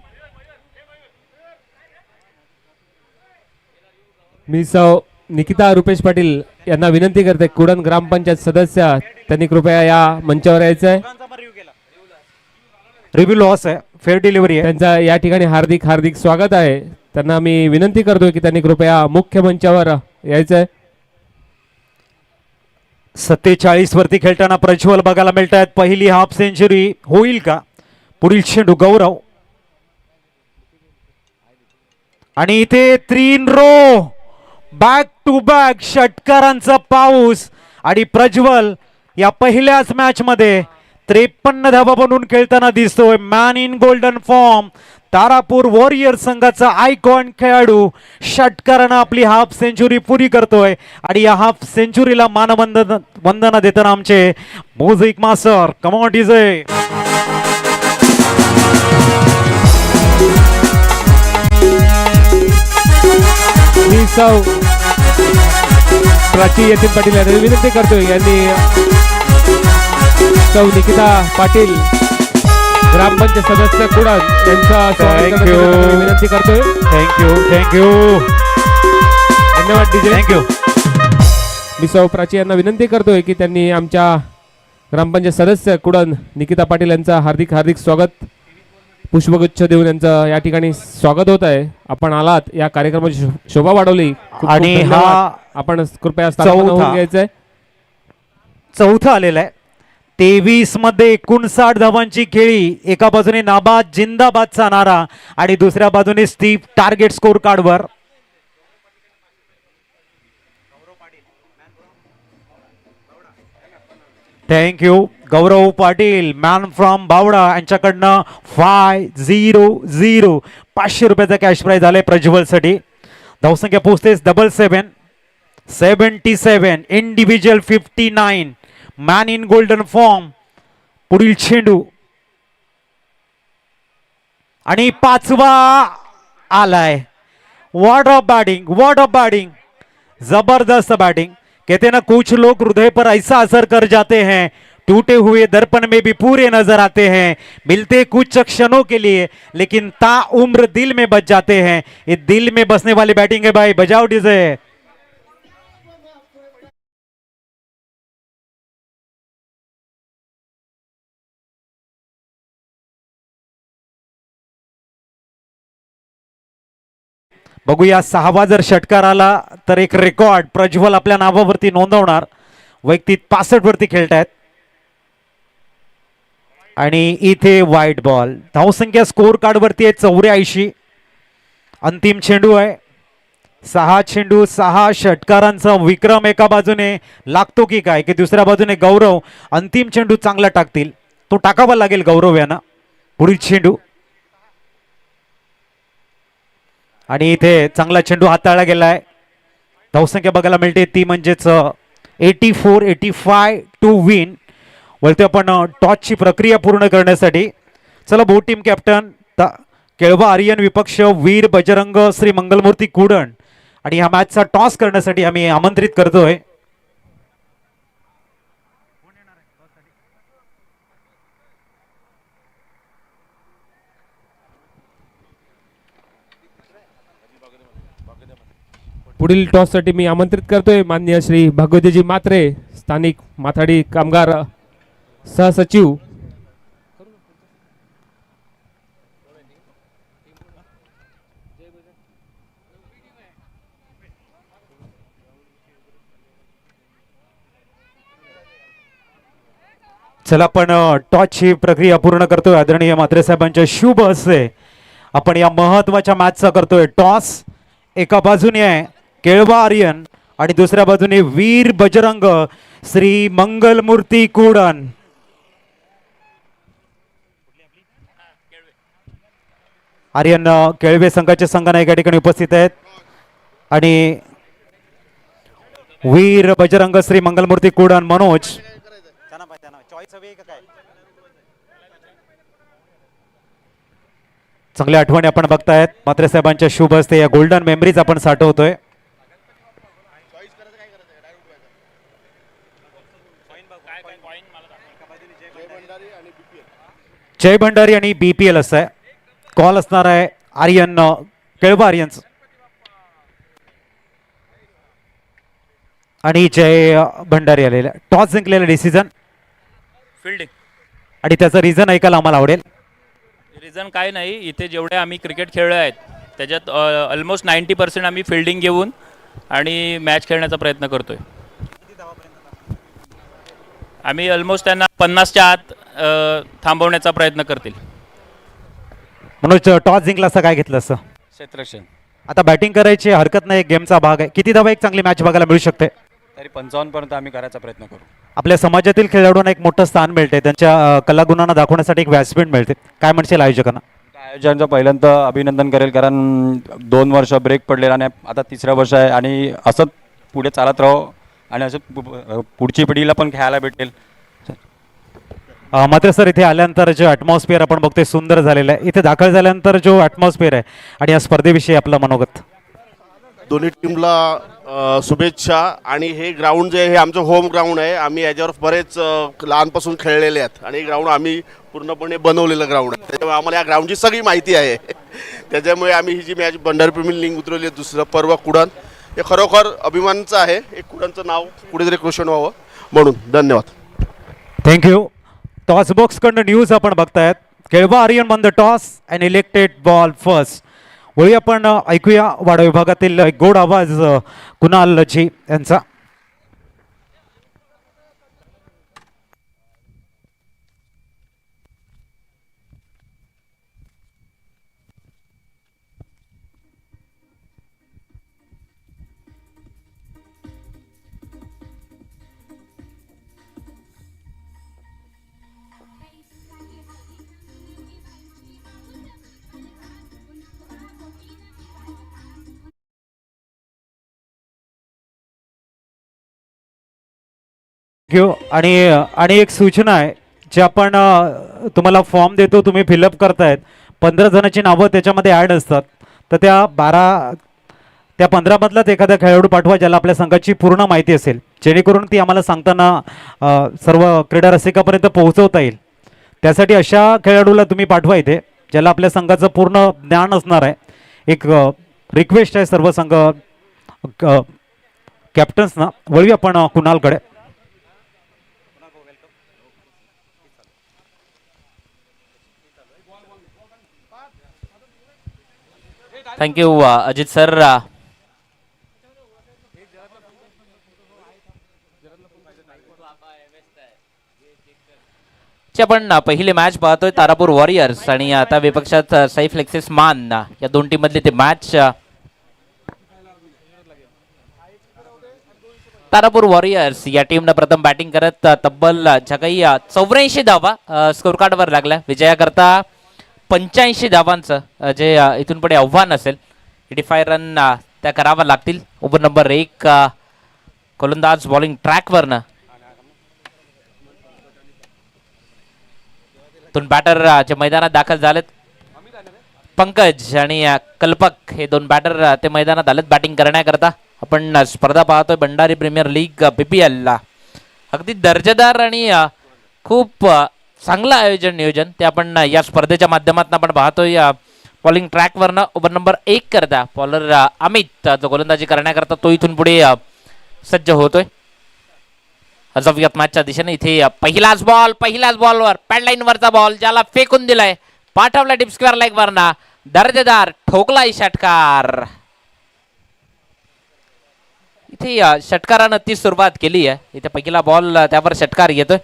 मी सौ निकिता रुपेश पाटील यांना विनंती करते, कुडण ग्रामपंचायत सदस्य, त्यांनी कृपया या मंचावर यायचं आहे. रिव्ह्यू लॉस आहे, फेअर डिलिव्हरी आहे. त्यांचा या ठिकाणी हार्दिक हार्दिक स्वागत आहे. त्यांना मी विनंती करतोय की त्यांनी कृपया मुख्य मंचावर यायचं आहे. 47 वरती खेळताना प्रज्वल बघायला मिळत आहेत. पहिली हाफ सेंचुरी होईल का? पुढील चेंडू गौरव आणि इथे 3 रो बॅक टू बॅक षटकारांचा पाऊस आणि प्रज्वल या पहिल्याच मॅच मध्ये 53 धावा बनवून खेळताना दिसतोय. Man in golden form Tarapur warrior संघाचा आयकॉन खेळाडू षटकारानं आपली हाफ सेंचुरी पुरी करतोय आणि या हाफ सेंचुरीला वंदना देताना आमचे म्युझिक मास्टर कमॉन डीजे. मी सौ प्राची यतीन पाटील यांना विनंती करतोय, यांनी सौ निकिता पाटील ग्रामपंचायत सदस्य कुडण यांचा स्वागत करण्यासाठी विनंती करतोय. थँक्यू धन्यवाद डीजे. थँक्यू. मी सौ प्राची यांना विनंती करतोय की त्यांनी आमच्या ग्रामपंचायत सदस्य कुडण निकिता पाटील यांचा हार्दिक हार्दिक स्वागत, पुष्पगुच्छ देऊन यांचं या ठिकाणी स्वागत होत आहे. आपण आलात, या कार्यक्रमाची शोभा वाढवली आणि हा आपण कृपया स्थापना होऊन घ्यायचंय. चौथा आलेला आहे. 23 मध्ये 59 धावांची खेळी. एका बाजूने नाबाद जिंदाबादचा नारा आणि दुसऱ्या बाजूने स्टीव टार्गेट स्कोर कार्डवर. Thank you Gaurav Patil man from Bawda यांच्याकडनं 500 500 रुपयाचा कॅश प्राइज आलाय प्रज्वलसाठी. धावसंख्या पोहोचतेच 77 individual 59. Man in golden form. पुढील चेंडू आणि 5वा आलाय. व्हाट ऑफ बैटिंग, जबरदस्त बैटिंग. कहते ना कुछ लोग हृदय पर ऐसा असर कर जाते हैं, टूटे हुए दर्पण में भी पूरे नजर आते हैं, मिलते कुछ क्षणों के लिए लेकिन ताउम्र दिल में बच जाते हैं. ये दिल में बसने वाली बैटिंग है भाई. बजाओ डीजे. बघूया 6वा जर षटकार आला तर एक रेकॉर्ड प्रज्वल आपल्या नावावरती नोंदवणार. वैयक्तिक 65 वरती खेळतायत आणि इथे वाईट बॉल. धावसंख्या स्कोर कार्ड वरती आहे 84. अंतिम चेंडू आहे. 6 चेंडू 6 षटकारांचा विक्रम एका बाजूने लागतो की काय, की दुसऱ्या बाजूने गौरव अंतिम चेंडू चांगला टाकतील. तो टाकावा लागेल गौरव यांना. पुढील चेंडू आणि इथे चांगला चेंडू हाताळला गेलाय. धावसंख्या बघायला मिळते ती म्हणजेच 84-85 टू विन. वळते आपण टॉसची प्रक्रिया पूर्ण करण्यासाठी. चला बोट टीम कॅप्टन केळवा आर्यन विपक्ष वीर बजरंग श्री मंगलमूर्ती कुडण आणि ह्या मॅचचा टॉस करण्यासाठी आम्ही आमंत्रित करतोय. पुढील टॉससाठी मी आमंत्रित करतोय माननीय श्री भगवतीजी मात्रे, स्थानिक माथाडी कामगार सहसचिव. चला आपण टॉसची प्रक्रिया पूर्ण करतोय. आदरणीय म्हात्रे साहेबांच्या शुभ हस्ते आपण या महत्वाच्या मॅचचा करतोय टॉस. एका बाजूने आहे केळवा आर्यन आणि दुसऱ्या बाजूने वीर बजरंग श्री मंगलमूर्ती कुडन. आर्यन केळवे संघाचे संघनायक या ठिकाणी उपस्थित आहेत आणि वीर बजरंग श्री मंगलमूर्ती कुडन मनोज. चांगल्या आठवणी आपण बघतायत. म्हात्रे साहेबांच्या शुभ हस्ते या गोल्डन मेमरीज आपण साठवतोय. जय भंडारी आणि BPL असं आहे. कॉल असणार आहे आर्यन केळवा आर्यन्स आणि जय भंडारी आलेला. टॉस जिंकलेला डिसिजन फिल्डिंग आणि त्याचं रिझन ऐकायला आम्हाला आवडेल. रिझन काय नाही, इथे जेवढे आम्ही क्रिकेट खेळलो आहेत त्याच्यात ऑलमोस्ट 90% आम्ही फिल्डिंग घेऊन आणि मॅच खेळण्याचा प्रयत्न करतोय. आम्ही ऑलमोस्ट त्यांना 50च्या आत थांबवण्याचा प्रयत्न करतील. मनोज टॉस जिंकला असं काय घेतलं असं? क्षेत्ररक्षण. आता बॅटिंग करायची हरकत नाही, गेमचा भाग आहे. किती धावा एक चांगली मॅच बघायला मिळू शकते? तरी 55 पर्यंत आम्ही करायचा प्रयत्न करू. आपल्या समाजातील खेळाडूंना एक मोठं स्थान मिळते, त्यांच्या कलागुणांना दाखवण्यासाठी एक व्यासपीठ मिळते. काय म्हणशील आयोजकांना? आयोजकांचं पहिल्यांदा अभिनंदन करेल, कारण 2 वर्ष ब्रेक पडलेला आणि आता 3रं वर्ष आहे आणि असंच पुढे चालत राहो आणि असं पुढची पिढीला पण खेळायला भेटेल. मात्र सर इथे आल्यानंतर जो ॲटमॉस्फिअर आपण बघतोय सुंदर झालेला आहे. इथे दाखल झाल्यानंतर जो ॲटमॉस्फिअर आहे आणि या स्पर्धेविषयी आपलं मनोगत? दोन्ही टीमला शुभेच्छा. आणि हे ग्राउंड जे आहे हे आमचं होम ग्राउंड आहे. आम्ही याच्यावर बरेच लहानपासून खेळलेले आहेत आणि ग्राउंड आम्ही पूर्णपणे बनवलेलं ग्राउंड आहे. त्याच्यामुळे आम्हाला या ग्राउंडची सगळी माहिती आहे. त्याच्यामुळे आम्ही ही जी मॅच भंडारी प्रीमियर लीग उतरवली आहे, दुसरं पर्व कुडन, हे खरोखर अभिमानाचं आहे. एक कुडनचं नाव कुठेतरी रोशन व्हावं म्हणून. धन्यवाद. थँक्यू. टॉस बॉक्स कडनं न्यूज आपण बघतायत. Kelwa Aryan won the toss and elected ball first. वळी आपण ऐकूया वाडा विभागातील एक गोड आवाज कुणाल जी यांचा. घेऊ. आणि एक सूचना आहे जी आपण तुम्हाला फॉर्म देतो, तुम्ही फिलअप करतायत. 15 जणांची नावं त्याच्यामध्ये ॲड असतात. तर त्या 15 मधलाच एखादा खेळाडू पाठवा ज्याला आपल्या संघाची पूर्ण माहिती असेल, जेणेकरून ती आम्हाला सांगताना सर्व क्रीडा रसिकापर्यंत पोहोचवता येईल. त्यासाठी अशा खेळाडूला तुम्ही पाठवा इथे ज्याला आपल्या संघाचं पूर्ण ज्ञान असणार आहे. एक रिक्वेस्ट आहे सर्व संघ कॅप्टन्सना. वळूया आपण कुणालकडे. Thank you Ajit sir. आपण पहिली मॅच पाहतोय तारापूर वॉरियर्स आणि आता विपक्षात सैफ लेक्सिस मान या दोन टीम मधली ती मॅच. तारापूर वॉरियर्स या टीमनं प्रथम बॅटिंग करत तब्बल जगाई 84 धावा स्कोर कार्डवर लागल्या. विजयाकरता 85 धावांचं जे इथून पुढे आव्हान असेल. 85 रन त्या करावा लागतील. ओव्हर नंबर 1 गोलंदाज बॉलिंग ट्रॅकवरनं. दोन बॅटर जे मैदानात दाखल झालेत, पंकज आणि कल्पक हे दोन बॅटर ते मैदानात आलेत बॅटिंग करण्याकरता. आपण स्पर्धा पाहतोय भंडारी प्रीमियर लीग BPL ला. अगदी दर्जेदार आणि खूप चांगलं आयोजन नियोजन ते आपण या स्पर्धेच्या माध्यमातून आपण पाहतोय. बॉलिंग ट्रॅकवरनं ओव्हर नंबर 1 करता बॉलर अमित जो गोलंदाजी करण्याकरता तो इथून पुढे सज्ज होतोय. जाऊयात मॅचच्या दिशेने. इथे पहिलाच बॉलवर पॅडलाईन वरचा बॉल ज्याला फेकून दिलाय, पाठवला डीप स्क्वेअर लेग वरना, दर्जेदार ठोकलाय षटकार. इथे षटकारानं ती सुरुवात केली आहे. इथे पहिला बॉल त्यावर षटकार येतोय.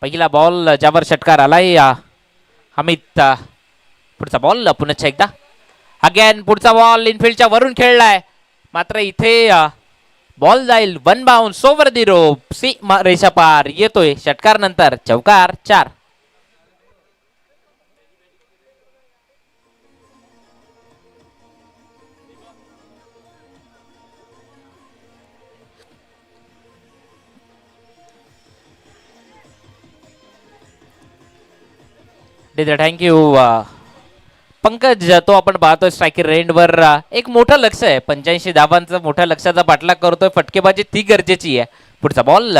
पहिला बॉल ज्यावर षटकार आलाय अमित. पुढचा बॉल पुन्हा एकदा अगेन पुढचा बॉल इनफिल्डच्या वरून खेळलाय, मात्र इथे बॉल जाईल वन बाउन्स ओव्हर दी रोप. रेषा पार येतोय षटकार नंतर चौकार 4. थँक्यू पंकज. तो आपण पाहतोय स्ट्रायकर रेंजवर एक मोठं लक्ष आहे, 85 धावांचं मोठ्या लक्षाचा पाठलाग करतोय. फटकेबाजी ती गरजेची आहे. पुढचा बॉल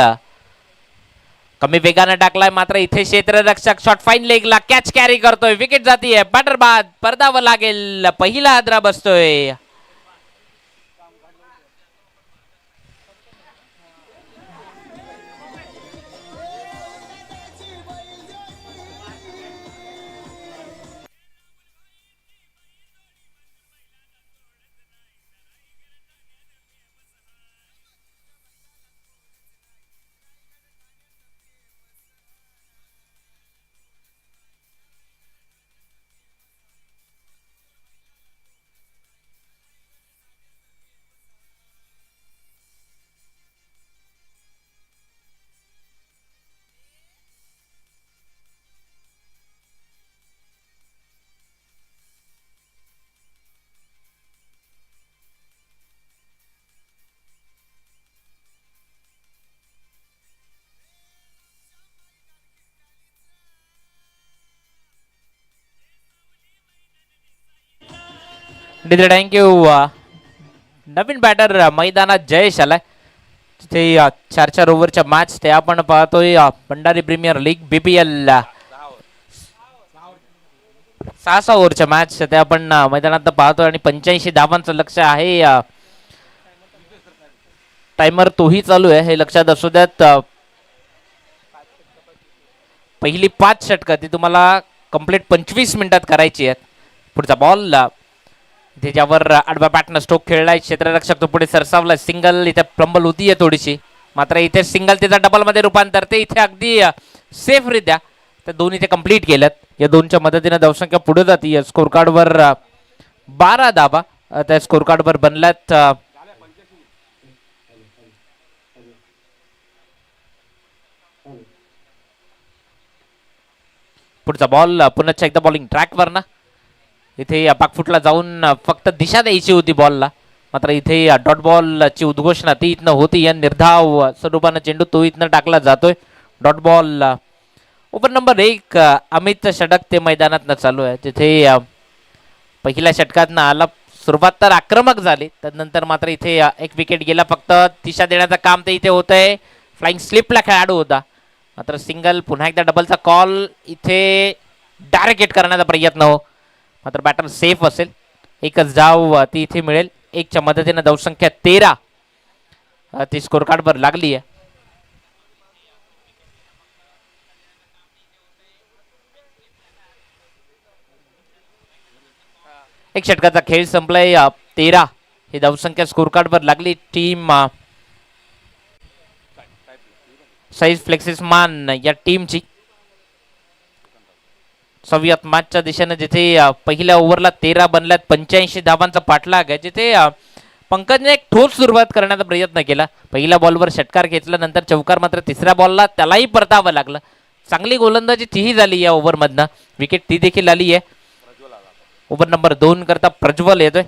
कमी वेगाने टाकलाय, मात्र इथे क्षेत्ररक्षक शॉट फाईन लेगला कॅच कॅरी करतोय. विकेट जातीये. बॅटर बाद परदावं लागेल. पहिला हादरा बसतोय. थँक्यू. नवीन बॅटर मैदानात जयेश आलाय. तिथे 4 ओव्हरच्या मॅच ते आपण पाहतोय. भंडारी प्रीमियर लीग BPL 6 ओव्हरच्या मॅच ते आपण मैदानात पाहतोय आणि 85 धावांचं लक्ष आहे. टायमर तोही चालू आहे हे लक्षात असू द्यात. पहिली 5 षटकं ती तुम्हाला कंप्लीट 25 मिनिटात करायची आहेत. पुढचा बॉल इथे ज्यावर आडवा बॅटनं स्ट्रोक खेळलाय. क्षेत्ररक्षक तो पुढे सरसावला. सिंगल इथे प्लंबल होतीये थोडीशी, मात्र इथे सिंगल तिचा डबल मध्ये रूपांतर. ते इथे अगदी सेफ रित्या त्या दोन इथे कंप्लीट केल्यात. या दोनच्या मदतीने धावसंख्या पुढे जाते. स्कोर कार्डवर 12 धावा त्या स्कोर कार्डवर बनल्यात. पुढचा बॉल पुन्हा एकदा बॉलिंग ट्रॅकवर ना. इथे पाकफुटला जाऊन फक्त दिशा द्यायची होती बॉलला, मात्र इथे डॉट बॉलची उद्घोषणा ती इथनं होती. या निर्धाव स्वरूपानं चेंडू तो इथनं टाकला जातोय. डॉट बॉल ओव्हर नंबर 1 अमितचं षटक ते मैदानात चालू आहे. जिथे पहिल्या षटकातनं आला. सुरुवात तर आक्रमक झाली, त्यानंतर मात्र इथे एक विकेट गेला. फक्त दिशा देण्याचं काम ते इथे होतंय. फ्लाइंग स्लिपला खेळाडू होता, मात्र सिंगल. पुन्हा एकदा डबलचा कॉल. इथे डायरेक्ट हिट करण्याचा प्रयत्न हो, मात्र बॅटर सेफ असेल. एकच धाव ती इथे मिळेल. 1च्या मदतीने धावसंख्या 13 ती स्कोर कार्डवर लागली आहे. एक षटकाचा खेळ संपलाय. 13 ही धावसंख्या स्कोर कार्डवर लागली. टीम साईज फ्लेक्सिस मान या टीमची 6व्या मॅचच्या दिशेने जिथे पहिल्या ओव्हरला 13 बनल्यात. 85 धावांचा पाठलाग आहे. जिथे पंकजने एक ठोस सुरुवात करण्याचा प्रयत्न केला. पहिल्या बॉलवर षटकार घेतला, नंतर चौकार. मात्र तिसऱ्या बॉलला त्यालाही परतावं लागलं. चांगली गोलंदाजी तीही झाली या ओव्हरमधनं. विकेट ती देखील आली आहे. ओव्हर नंबर 2 करता प्रज्वल येतोय.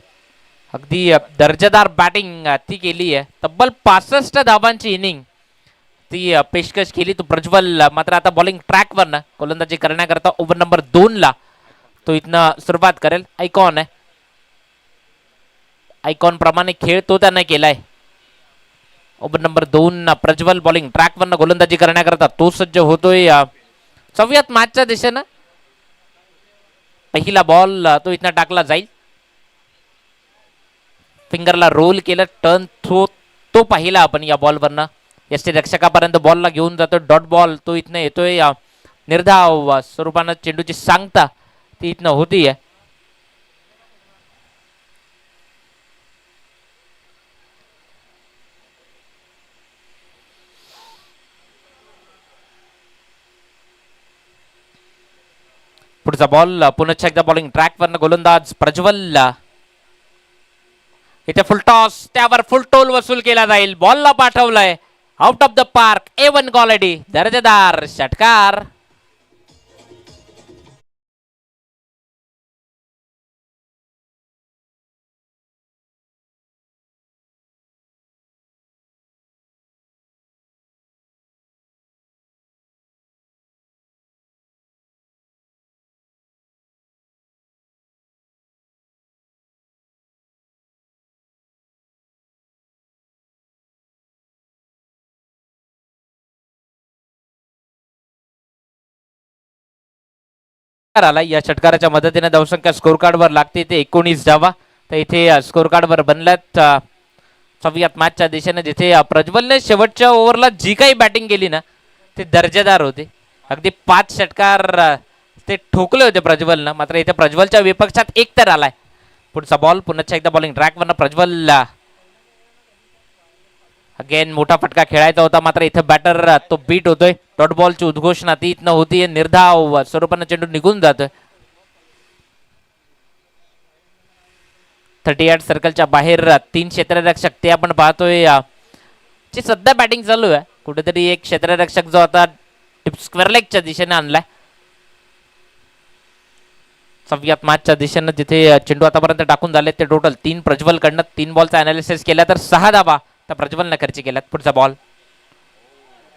अगदी दर्जेदार बॅटिंग ती केली आहे. तब्बल 65 धावांची इनिंग ती पेशकश केली तो प्रज्वल. मात्र आता बॉलिंग ट्रॅकवर ना गोलंदाजी करण्याकरता ओव्हर नंबर 2 ला तो इथनं सुरुवात करेल. आयकॉन आहे, आयकॉन प्रमाणे खेळ तो त्यानं केलाय. ओव्हर नंबर 2 प्रज्वल बॉलिंग ट्रॅकवर गोलंदाजी करण्याकरता तो सज्ज होतोय. 6व्या मॅचच्या दिशेनं पहिला बॉल तो इथनं टाकला जाईल. फिंगरला रोल केलं. टर्न थ्रो तो पाहिला आपण या बॉलवरनं. यष्टी रक्षकापर्यंत बॉलला घेऊन जातो. डॉट बॉल तो इथनं येतोय. निर्धाव स्वरूपानं चेंडूची सांगता ती इथनं होती आहे. पुढचा बॉल पुन्हा एकदा बॉलिंग ट्रॅकवर गोलंदाज प्रज्वल. इथे फुल टॉस, त्यावर फुल टोल वसूल केला जाईल. बॉलला पाठवलंय out of the park. A1 quality, दर्जेदार षटकार. आला या षटकाराच्या मदतीने धावसंख्या स्कोर कार्ड वर लागते ते 19 धावा. तर इथे स्कोर कार्ड वर बनल्यात 6व्या मॅचच्या दिशेने, जिथे प्रज्वलने शेवटच्या ओव्हरला जी काही बॅटिंग केली ना ते दर्जेदार होते. अगदी 5 षटकार ते ठोकले होते प्रज्वलनं. मात्र इथे प्रज्वलच्या विपक्षात एक तर आलाय. पुढचा बॉल पुन्हा एकदा बॉलिंग ट्रॅकवर प्रज्वल. अगेन मोठा फटका खेळायचा होता, मात्र इथे बॅटर तो बीट होतोय. डॉट बॉलची उद्घोषणा ती इथनं होतीये. निर्धाव स्वरूपानं चेंडू निघून जातोय. 38 सर्कलच्या बाहेर 3 क्षेत्ररक्षक ते आपण पाहतोय. ची सध्या बॅटिंग चालू आहे. कुठेतरी एक क्षेत्ररक्षक जो आता स्क्वेअर लेगच्या दिशेने आणलाय 6व्या मॅचच्या दिशेनं, जिथे चेंडू आतापर्यंत टाकून झाले ते टोटल 3 प्रज्वल कडनं. 3 बॉलचा अनालिसिस केला तर 6 धावा तर प्रज्वलनं खर्च केल्यात. पुढचा बॉल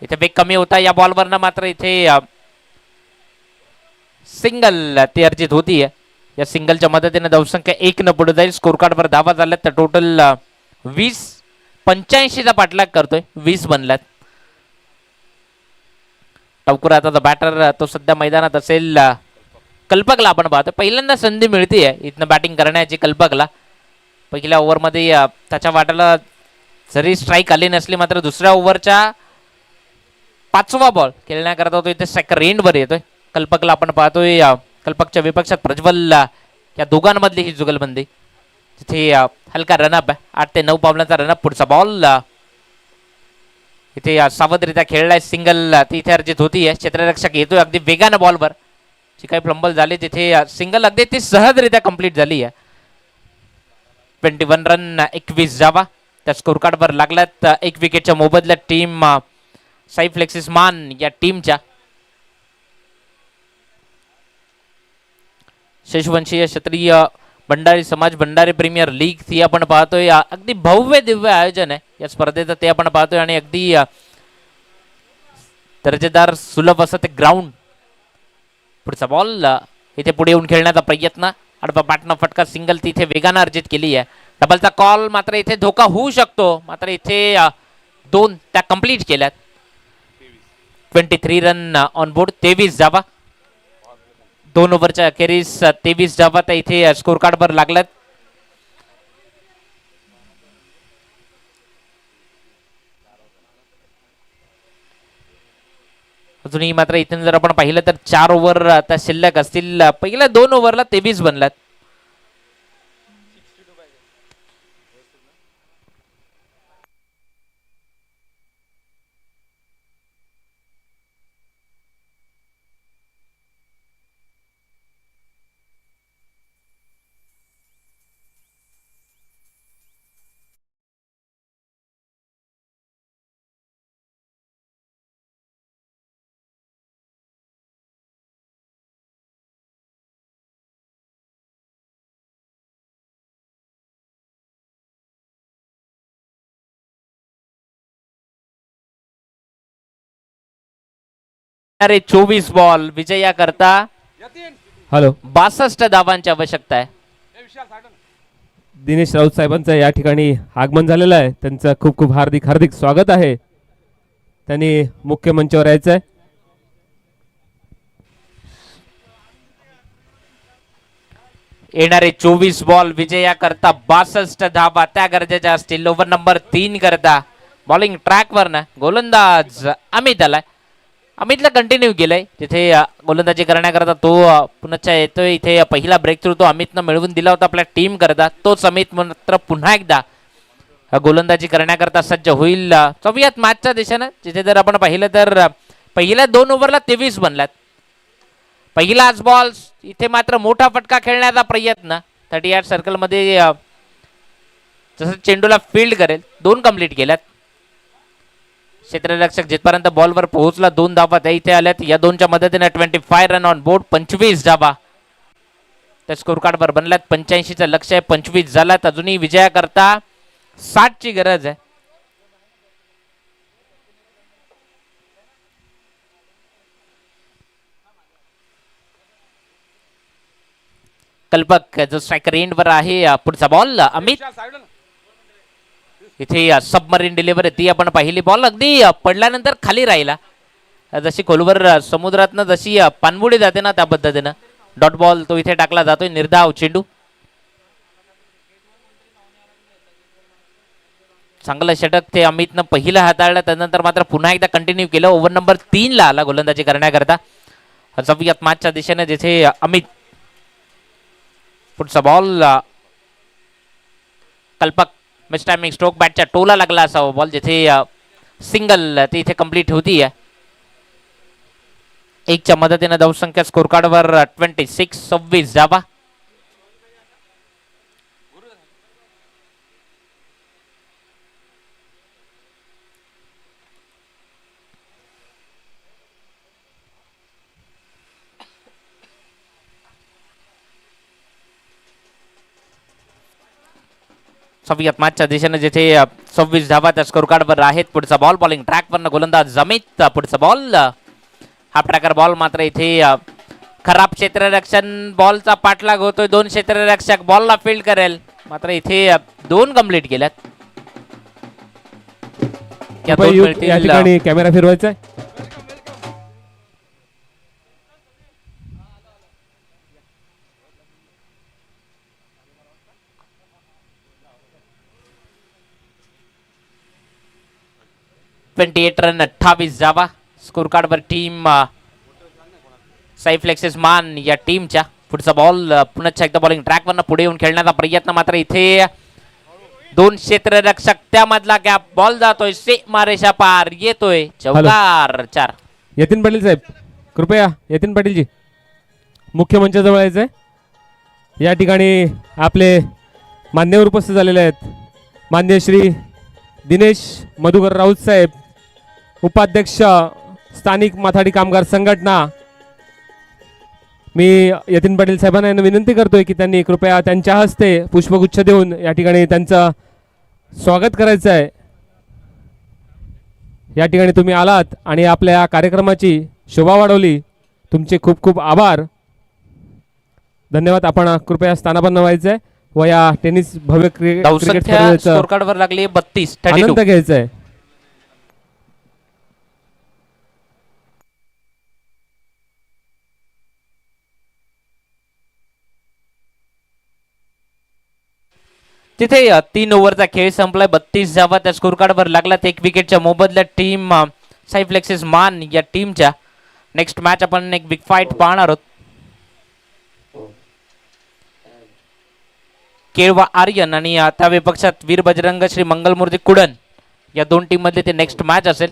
इथे वेग कमी होता या बॉलवरनं, मात्र इथे सिंगल ती अर्जित होतीये. या सिंगलच्या मदतीने धावसंख्या 1 न पुढे जाईल. स्कोर कार्डवर धावा झाल्यात तर टोटल 20. 85चा पाठलाग करतोय, 20 बनल्यात. टवकुर आता बॅटर तो सध्या मैदानात असेल. कल्पकला आपण पाहतो पहिल्यांदा संधी मिळतीये इथनं बॅटिंग करण्याची. कल्पकला पहिल्या ओव्हरमध्ये त्याच्या वाट्याला जरी स्ट्राईक आली नसली, मात्र दुसऱ्या ओव्हरच्या 5वा बॉल खेळण्याकरता तो इथे सेकंड रेंडवर येतोय. कल्पकला आपण पाहतोय. कल्पकच्या विपक्षात प्रज्वल. या दोघांमधली ही जुगलबंदी, तिथे हलका रनअप आहे. 8 ते 9 पावलांचा रनअप. पुढचा बॉल इथे सावधरित्या खेळलाय. सिंगल ती इथे अर्जित होतीये. क्षेत्ररक्षक येतोय अगदी वेगानं बॉलवर. जी काही फ्लंबल झाली तिथे सिंगल अगदी ती सहजरित्या कंप्लीट झाली आहे. 21 रन 21 धावा त्या स्कोर कार्डवर लागल्यात. 1 विकेटच्या मोबदल्यात टीम साई फ्लेक्सिस मान या टीमच्या शेषवंशीय क्षत्रिय भंडारी समाज भंडारी प्रीमियर लीग ती आपण पाहतोय. अगदी भव्य दिव्य आयोजन आहे या स्पर्धेचं ते आपण पाहतोय. आणि अगदी दर्जेदार सुलभ असं ते ग्राउंड. पुढचा बॉल इथे पुढे येऊन खेळण्याचा प्रयत्न. आडवा बॅटनं फटका. सिंगल तिथे वेगानं अर्जित केली आहे. डबलचा कॉल, मात्र इथे धोका होऊ शकतो. मात्र इथे 2 त्या कंप्लीट केल्यात. 23 रन ऑन बोर्ड, 23 धावा. 2 ओव्हरच्या अखेरीस 23 धावा त्या इथे स्कोर कार्डवर लागल्यात. अजूनही मात्र इथून जर आपण पाहिलं तर 4 ओव्हर आता शिल्लक असतील. पहिल्या 2 ओव्हरला 23 बनल्यात. अरे 24 बॉल विजया करता हॅलो 62 धावांची आवश्यकता आहे. दिनेश राऊत साहेबांचं या ठिकाणी आगमन झालेलं आहे. त्यांचं खूप खूप हार्दिक हार्दिक स्वागत आहे. त्यांनी मुख्य मंचावर यायचं आहे. येणारे 24 बॉल विजया करता 62 धावा त्या गरजेच्या असतील. ओव्हर नंबर 3 करता बॉलिंग ट्रॅकवर ना गोलंदाज अमित आलाय. अमितला कंटिन्यू केलंय. तिथे गोलंदाजी करण्याकरता तो पुन्हा येतोय. इथे पहिला ब्रेक थ्रू तो अमितनं मिळवून दिला होता आपल्या टीम करता. तोच अमित मात्र पुन्हा एकदा गोलंदाजी करण्याकरता सज्ज होईल 4व्या मॅचच्या दिशेनं. जिथे जर आपण पाहिलं तर पहिल्या 2 ओव्हरला 23 बनल्यात. पहिलाच बॉल. इथे मात्र मोठा फटका खेळण्याचा प्रयत्न 38 सर्कलमध्ये जसं चेंडूला फील्ड करेल. 2 कंप्लीट केल्यात. क्षेत्ररक्षक जिथपर्यंत बॉलवर पोहोचला 2 धावा त्या इथे आल्यात. या 2च्या मदतीने 25 रन ऑन बोर्ड. 25 धावा त्या स्कोर कार्डवर बनल्यात. 85चं लक्ष आहे. 25 झालात. अजूनही विजयाकरता 60ची गरज आहे. कल्पक जो स्ट्रायकर एंडवर आहे. पुढचा बॉल अमित. इथे सबमरीन डिलिव्हरी ती आपण पाहिली. बॉल अगदी पडल्यानंतर खाली राहिला. जशी खोलवर समुद्रातनं जशी पाणबुडी जाते ना त्या पद्धतीनं डॉट बॉल तो इथे टाकला जातोय. निर्धाव चेंडू. चांगलं षटक ते अमितनं पहिलं हाताळलं. त्यानंतर मात्र पुन्हा एकदा कंटिन्यू केलं. ओव्हर नंबर 3 ला आला गोलंदाजी करण्याकरता. जाऊयात मॅचच्या दिशेने जिथे अमित. पुढचा बॉल कल्पक. मिस टायमिंग स्ट्रोक बॅटच्या टोला लागला असावा बॉल. जिथे सिंगल ती इथे कंप्लीट होती आहे. 1च्या मदतीने धावसंख्या स्कोर कार्डवर 26 धावा. सव्यात मॅचच्या दिशेने जिथे 26 धावा त्या स्कोर कार्डवर आहेत. पुढचा बॉल बॉलिंग ट्रॅकवरनं गोलंदाज जमीत. पुढचा बॉल हा ट्रॅकर बॉल मात्र इथे खराब क्षेत्ररक्षण. बॉलचा पाठलाग होतोय. 2 क्षेत्ररक्षक बॉलला फील्ड करेल. मात्र इथे 2 कंप्लीट केल्यात. या 2 मिळतील. या ठिकाणी कॅमेरा फिरवायचा आहे. रन 28 धावा स्कोर कार्डवर टीम सायफ्लेक्सिस मान या टीमच्या. पुढचा बॉल पुन्हा एकदा बॉलिंग ट्रॅकवरनं पुढे येऊन खेळण्याचा प्रयत्न. मात्र इथे 2 क्षेत्ररक्षक त्यामधला गॅप. बॉल जातोय सीमारेषा पार. येतोय चौकार 4. यतीन पाटील साहेब कृपया. यतीन पाटीलजी मुख्य मंचाजवळ यायचंय. या ठिकाणी आपले मान्यवर उपस्थित झालेले आहेत. मान्य श्री दिनेश मधुकर राऊत साहेब, उपाध्यक्ष स्थानिक माथाडी कामगार संघटना. मी यतीन पाटील साहेबांना विनंती करतोय की त्यांनी कृपया त्यांच्या हस्ते पुष्पगुच्छ देऊन या ठिकाणी त्यांचं स्वागत करायचं आहे. या ठिकाणी तुम्ही आलात आणि आपल्या कार्यक्रमाची शोभा वाढवली. तुमचे खूप खूप आभार. धन्यवाद. आपण कृपया स्थानापन्न व्हायचं आहे व या टेनिस भव्य क्रिकेट स्पर्धेचा स्कोर कार्डवर लागली 32. आनंद घ्यायचा आहे. तिथे 3 ओव्हरचा खेळ संपलाय. 32 धावा त्या स्कोर कार्डवर लागलात. 1 विकेटच्या मोबदल्यात टीम सायफ्लेक्सिस मान या टीमच्या. नेक्स्ट मॅच आपण एक बिग फाईट पाहणार आहोत. केळवा आर्यन आणि त्या विपक्षात वीर बजरंग श्री मंगलमूर्ती कुडन या 2 टीम मधले ते नेक्स्ट मॅच असेल.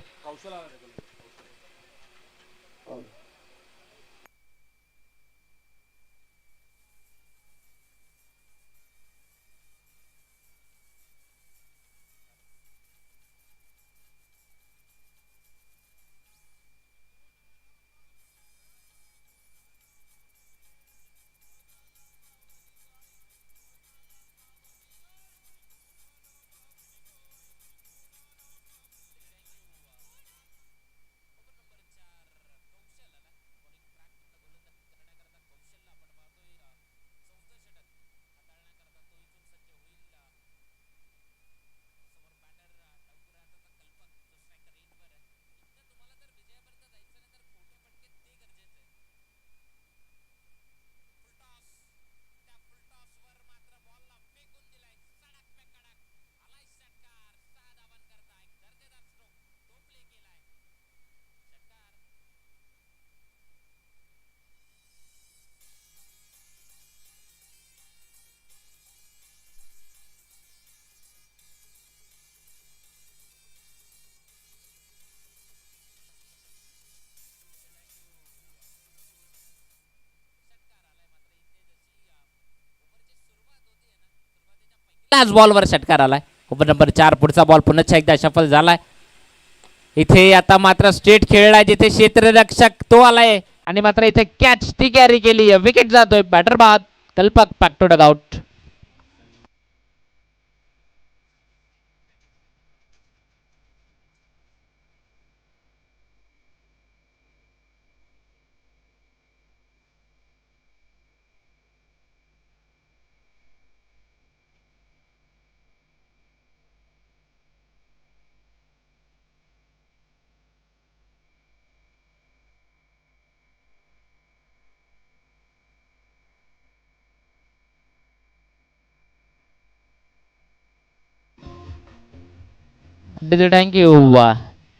त्याच बॉलवर षटकार आलाय. ओव्हर नंबर 4 पुढचा बॉल पुन्हा एकदा सफल झालाय. इथे आता मात्र स्ट्रेट खेळलाय जिथे क्षेत्ररक्षक तो आलाय आणि मात्र इथे कॅच ती कॅरी केली. विकेट जातोय. बॅटर बाद. Kalpak back to dugout. Thank you.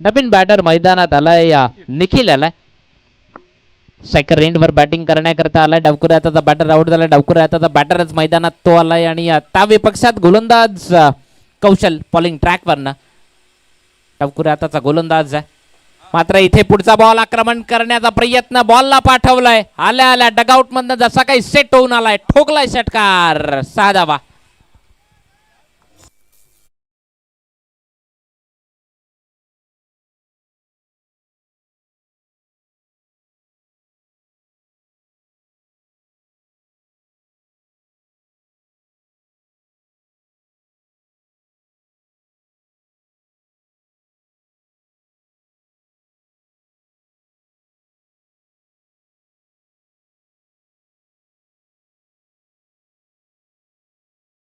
नवीन बॅटर मैदानात आलाय. निखिल आलाय. सायकर रेंजवर बॅटिंग करण्याकरता आलाय. डावकुरे हाताचा बॅटर आउट झाला. डावकुरे हाताचा बॅटरच मैदानात तो आलाय आणि त्या विपक्षात गोलंदाज कौशल बॉलिंग ट्रॅकवरनं. डावकुरे हाताचा गोलंदाज आहे. मात्र इथे पुढचा बॉल आक्रमण करण्याचा प्रयत्न बॉलला पाठवलाय. आल्या आल्या डगआउट मधनं जसा काही सेट होऊन आलाय ठोकलाय षटकार. 6 धावा.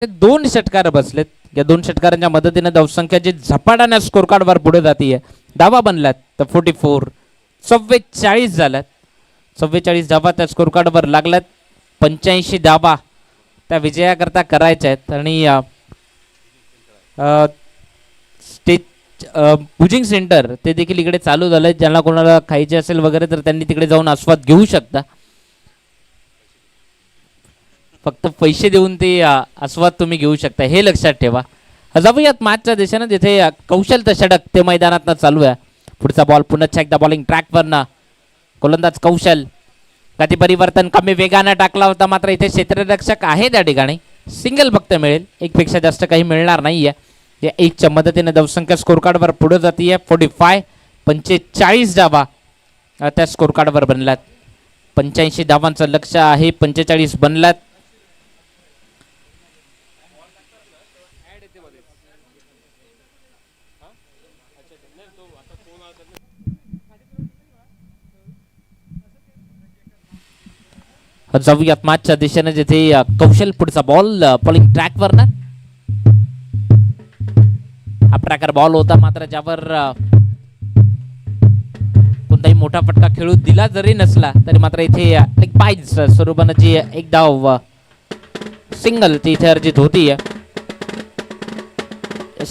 दोन षटकार बसलेत. या दोन षटकारांच्या मदतीने धावसंख्या जी झपाट्याने स्कोर कार्डवर पुढे जातीये. धावा बनल्यात तर 44 44 झाल्यात. 44 धावा त्या स्कोर कार्डवर लागल्यात. 85 धावा त्या विजयाकरता करायच्या आहेत आणि स्टेज पुजिंग सेंटर ते देखील इकडे चालू झालंय. ज्यांना कोणाला खायचे असेल वगैरे तर त्यांनी तिकडे जाऊन आस्वाद घेऊ शकता. फक्त पैसे देऊन ते आस्वाद तुम्ही घेऊ शकता हे लक्षात ठेवा. जाऊयात मॅचच्या दिशेनं जिथे कौशलचं षटक ते मैदानात चालू आहे. पुढचा बॉल पुन्हा एकदा बॉलिंग ट्रॅकवरनं. गोलंदाज कौशल गती परिवर्तन कमी वेगानं टाकला होता. मात्र इथे क्षेत्ररक्षक आहे त्या ठिकाणी. सिंगल फक्त मिळेल. एकपेक्षा जास्त काही मिळणार नाहीये. या एकच्या मदतीने धावसंख्या स्कोर कार्डवर पुढे जातीये. 45 45 धावा त्या स्कोर कार्डवर बनल्यात. 85 धावांचं लक्ष आहे. 45 बनल्यात. जाऊयात मॅचच्या दिशेने जिथे कौशल पुढचा बॉल बॉलिंग ट्रॅकवर ना. हा प्रकार बॉल होता मात्र ज्यावर कोणताही मोठा फटका खेळू दिला जरी नसला तरी मात्र इथे एक पायज स्वरूपानं जी एक धाव सिंगल ती इथे अर्जित होती.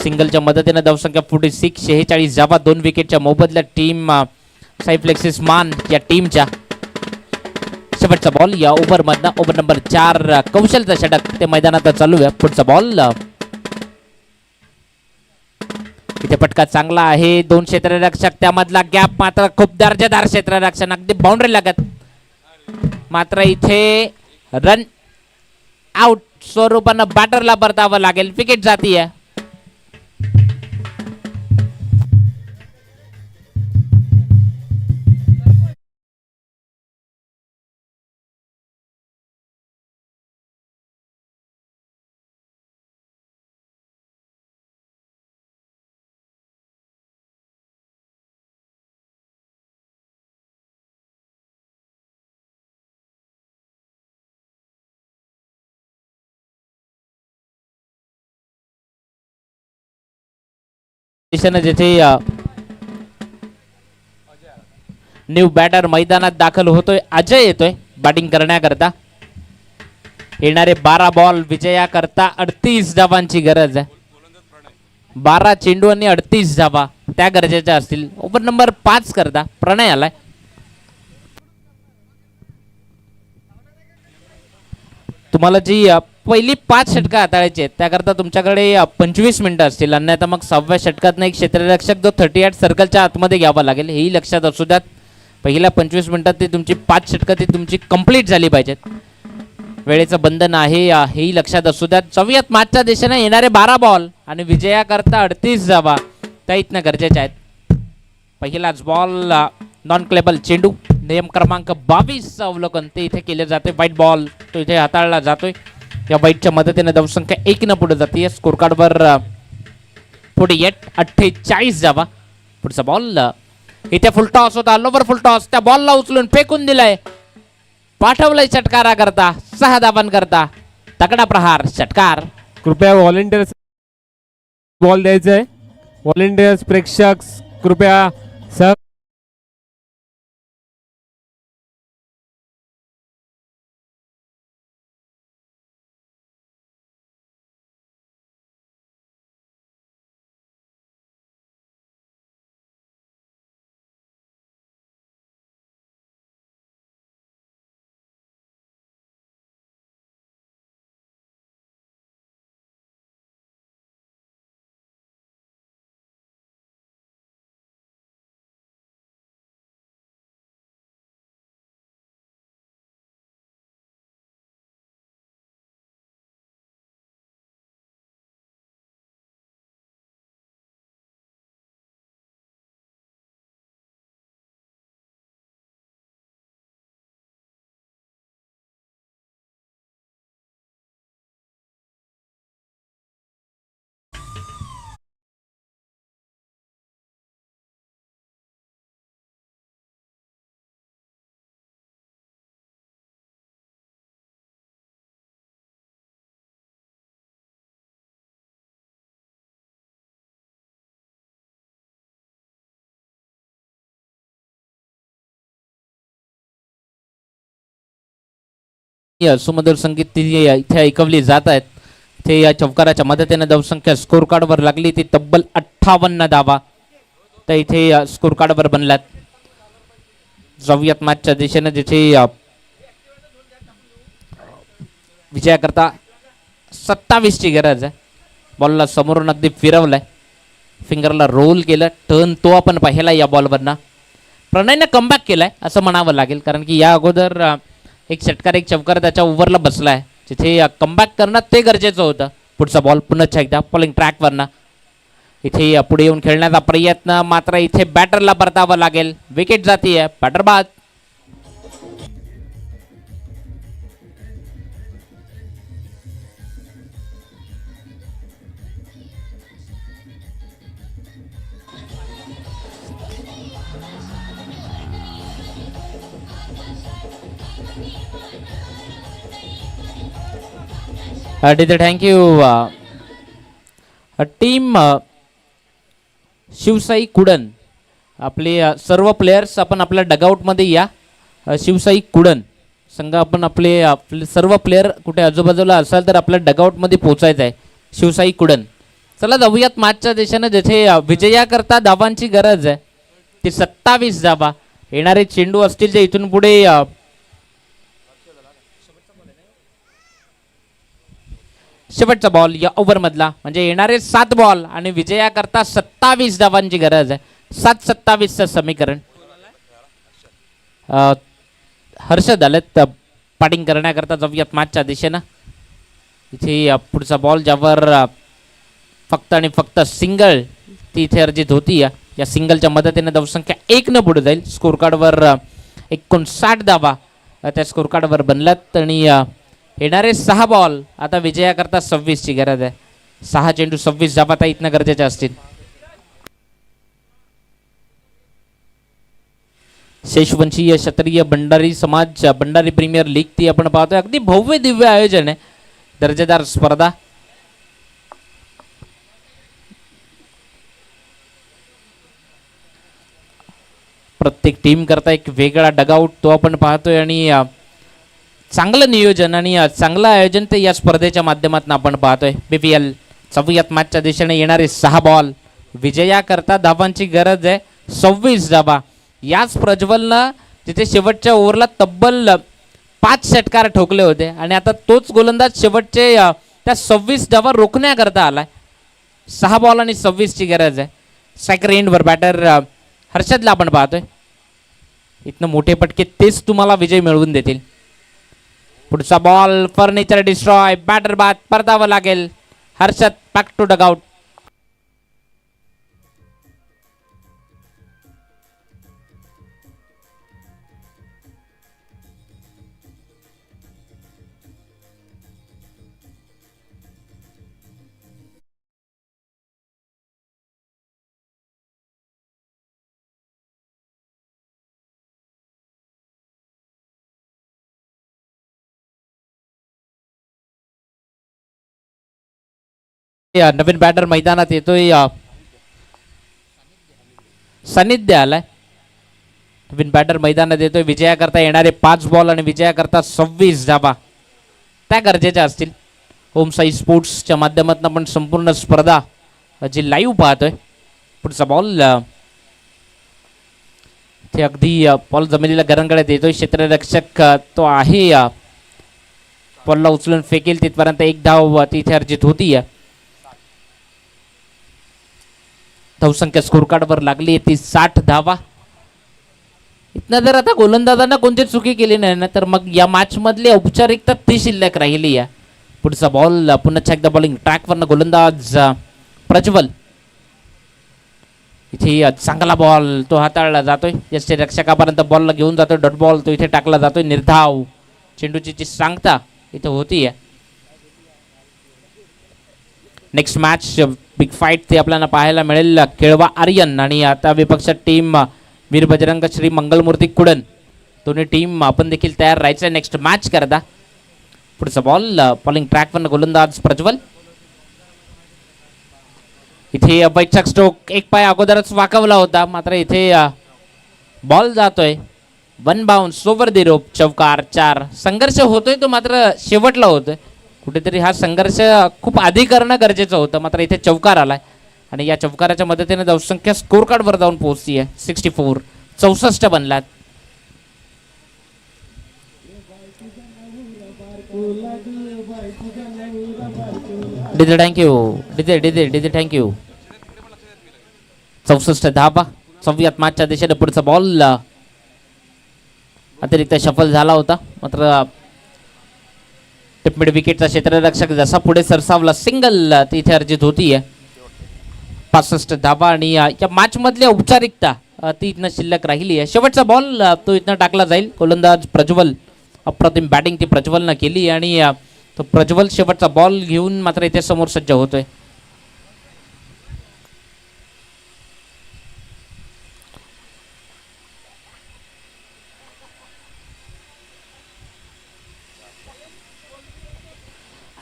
सिंगलच्या मदतीने धावसंख्या 46 46 धावा 2 विकेटच्या मोबदल्यात टीम सायफ्लेक्सिस मान या टीमच्या. शेवटचा बॉल या ओव्हर मधनं. ओव्हर नंबर 4 कौशलचा षटक ते मैदानात चालू आहे. पुढचा बॉल इथे पटका चांगला आहे. 2 क्षेत्ररक्षक त्यामधला गॅप मात्र खूप दर्जेदार क्षेत्ररक्षण अगदी बाउंड्री लागत. मात्र इथे रन आउट स्वरूपानं बॅटरला परतावं लागेल. विकेट जातीय. जिथे न्यू बॅटर मैदानात दाखल होतोय. अजय येतोय बॅटिंग करण्याकरता. येणारे 12 बॉल विजयाकरता 38 धावांची गरज आहे. 12 चेंडू आणि 38 धावा त्या गरजेच्या असतील. ओव्हर नंबर 5 करता प्रणय आलाय. तुम्हाला जी पहिली 5 षटकं हाताळायची आहेत त्याकरता तुमच्याकडे 25 मिनिटं असतील. अन्यथा मग 6व्या षटकात एक क्षेत्ररक्षक जो 38 सर्कलच्या आतमध्ये घ्यावा लागेल. हेही लक्षात असू द्यात. पहिल्या 25 मिनिटात ती तुमची 5 षटकं ती तुमची कंप्लीट झाली पाहिजेत. वेळेचं बंधन आहे हेही लक्षात असू द्या. जाऊयात मागच्या दिशेने येणारे 12 बॉल आणि विजयाकरता 38 धावा त्या इथनं गरजेच्या आहेत. पहिलाच बॉल नॉन क्लेबल चेंडू, नियम क्रमांक 22 अवलोकन ते इथे केले जाते. वाईट बॉल तो इथे हाताळला जातोय. या वाईटच्या मदतीने धावसंख्या 1 न पुढे जाते. स्कोर कार्डवर पुढे येत 48 धावा. पुढचा बॉल इथे फुल टॉस होता, लोवर फुल टॉस, त्या बॉलला उचलून फेकून दिलाय, पाठवलंय षटकारा करता 6 धावांकरता. तगडा प्रहार, षटकार. कृपया व्हॉलेंटियर्स बॉल द्यायचा आहे. व्हॉलेंटियर्स प्रेक्षक कृपया सह सुमधुर संगीत ती इथे ऐकवली जात आहेत. इथे या चौकाराच्या मदतीने धावसंख्या स्कोर कार्डवर लागली ती तब्बल 58 धावा तर इथे स्कोर कार्डवर बनल्यात. जाऊयात मॅचच्या दिशेने जिथे विजयाकरता 27 ची गरज आहे. बॉलला समोरून अगदी फिरवलाय, फिंगरला रोल केलं, टर्न तो आपण पाहिला या बॉलवरनं. प्रणयनं कमबॅक केलाय असं म्हणावं लागेल, कारण की या अगोदर एक षटकार एक चौकार त्याच्या ओव्हरला बसलाय, जिथे कमबॅक करणं ते गरजेचं होतं. पुढचा बॉल पुन्हा एकदा बॉलिंग ट्रॅकवरनं इथे पुढे येऊन खेळण्याचा प्रयत्न, मात्र इथे बॅटरला परतावं लागेल. विकेट जातीये, बॅटर बाद. तिथे थँक्यू टीम शिवसाई कुडन. आपले सर्व प्लेयर्स आपण आपल्या डगआउटमध्ये या. शिवसाई कुडन संघ आपण आपले सर्व प्लेयर कुठे आजूबाजूला असाल तर आपल्या डगआउटमध्ये पोचायचं आहे. शिवसाई कुडन. चला जाऊयात मॅचच्या दिशेने जिथे विजयाकरता धावांची गरज आहे ती 27 धावा. येणारे चेंडू असतील जे इथून पुढे शेवटचा बॉल या ओव्हरमधला, म्हणजे येणारे 7 बॉल आणि विजयाकरता 27 धावांची गरज आहे. 7-27चं समीकरण. हर्षद आलेत बॅटिंग करण्याकरता. जाऊयात मॅचच्या दिशेनं. इथे पुढचा बॉल ज्यावर फक्त आणि फक्त सिंगल ती इथे अर्जित होती. या सिंगलच्या मदतीने धावसंख्या 1 न पुढे जाईल. स्कोर कार्डवर 59 धावा त्या स्कोर कार्डवर बनल्यात आणि येणारे 6 बॉल आता विजयाकरता 26 ची गरज आहे. 6 चेंडू 26 धावा आता इथनं गरजेच्या असतील. शेषवंशीय क्षत्रिय भंडारी समाज भंडारी प्रीमियर लीग ती आपण पाहतोय. अगदी भव्य दिव्य आयोजन आहे, दर्जेदार स्पर्धा. प्रत्येक टीम करता एक वेगळा डगआउट तो आपण पाहतोय आणि चांगलं नियोजन आणि चांगलं आयोजन ते या स्पर्धेच्या माध्यमातून आपण पाहतोय. BPL जाऊयात मॅचच्या दिशेने. येणारे 6 बॉल विजयाकरता धावांची गरज आहे 26 धावा. याच प्रज्वलनं तिथे शेवटच्या ओव्हरला तब्बल 5 षटकार ठोकले होते आणि आता तोच गोलंदाज शेवटचे त्या 26 धावा रोखण्याकरता आलाय. 6 बॉल आणि 26 ची गरज आहे. स्ट्रायकर एंडवर बॅटर हर्षदला आपण पाहतोय. इथनं मोठे पटके तेच तुम्हाला विजय मिळवून देतील. पुढचा बॉल फर्निचर डिस्ट्रॉय, बॅटर बाद, परतावं लागेल. Harshad back to dugout. नवीन बॅटर मैदानात येतोय. सानिध्य आलाय. नवीन बॅटर मैदानात येतोय. विजयाकरता येणारे 5 बॉल आणि विजयाकरता 26 धावा त्या गरजेच्या असतील. होम साई स्पोर्ट्सच्या माध्यमातून आपण संपूर्ण स्पर्धा जी लाईव्ह पाहतोय. पुढचा बॉल ते अगदी बॉल जमिनीला गरंगळ्यात येतोय. क्षेत्ररक्षक तो आहे, बॉलला उचलून फेकेल तिथपर्यंत 1 धाव तिथे अर्जित होती. धावसंख्या स्कोर कार्डवर लागली ती 60 धावा. इथनं जर आता गोलंदाजांना कोणती चुकी केली नाही ना तर मग या मॅच मधली औपचारिकता ती शिल्लक राहिली आहे. पुढचा बॉल पुन्हा एकदा बॉलिंग ट्रॅकवरनं गोलंदाज प्रज्वल. इथे चांगला बॉल तो हाताळला जातोय. यष्टी रक्षकापर्यंत बॉलला घेऊन जातोय. डॉट बॉल तो इथे टाकला जातोय. निर्धाव चेंडूची जी सांगता इथे होती. नेक्स्ट मॅच बिग फाईट ते आपल्याला पाहायला मिळेल. केळवा आर्यन आणि आता विपक्ष टीम वीर बजरंग श्री मंगलमूर्ती कुडन. दोन्ही टीम आपण देखील तयार राहायचं नेक्स्ट मॅच करता. पुढचा बॉल बॉलिंग ट्रॅकवर गोलंदाज प्रज्वल. इथे बैठक स्ट्रोक 1 पाय अगोदरच वाकवला होता, मात्र इथे बॉल जातोय वन बाउन्स ओव्हर दी रोप. चौकार 4. संघर्ष होतोय तो मात्र शेवटला होतोय. कुठेतरी हा संघर्ष खूप आधी करणं गरजेचं होतं, मात्र इथे चौकार आलाय आणि या चौकाराच्या मदतीने धावसंख्या स्कोर कार्डवर जाऊन पोहोचती आहे. 64. 64 बनलात. DJ thank you. DJ thank you. 64 धावा 26 मॅचच्या दिशेने. पुढचा बॉल अतिरिक्त शफल झाला होता, मात्र टिपमिड विकेटचा क्षेत्ररक्षक जसा पुढे सरसावला सिंगल तिथे अर्जित होती आहे. 65 धावा आणि या मॅच मधली औपचारिकता ती इथनं शिल्लक राहिली आहे. शेवटचा बॉल तो इथनं टाकला जाईल. गोलंदाज प्रज्वल. अप्रतिम बॅटिंग ती प्रज्वलनं केली आणि तो प्रज्वल शेवटचा बॉल घेऊन मात्र इथे समोर सज्ज होतोय.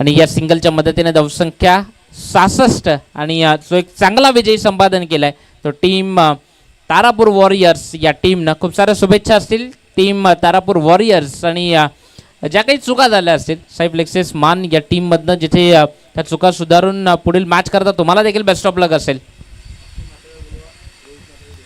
आणि या सिंगलच्या मदतीने धावसंख्या 66 आणि जो एक चांगला विजयी संपादन केलाय तो टीम तारापूर वॉरियर्स या टीमनं. खूप साऱ्या शुभेच्छा असतील टीम तारापूर वॉरियर्स. आणि ज्या काही चुका झाल्या असतील साई फ्लेक्सेस मान या टीममधनं, जिथे त्या चुका सुधारून पुढील मॅच करता तुम्हाला देखील बेस्ट ऑफ लक असेल.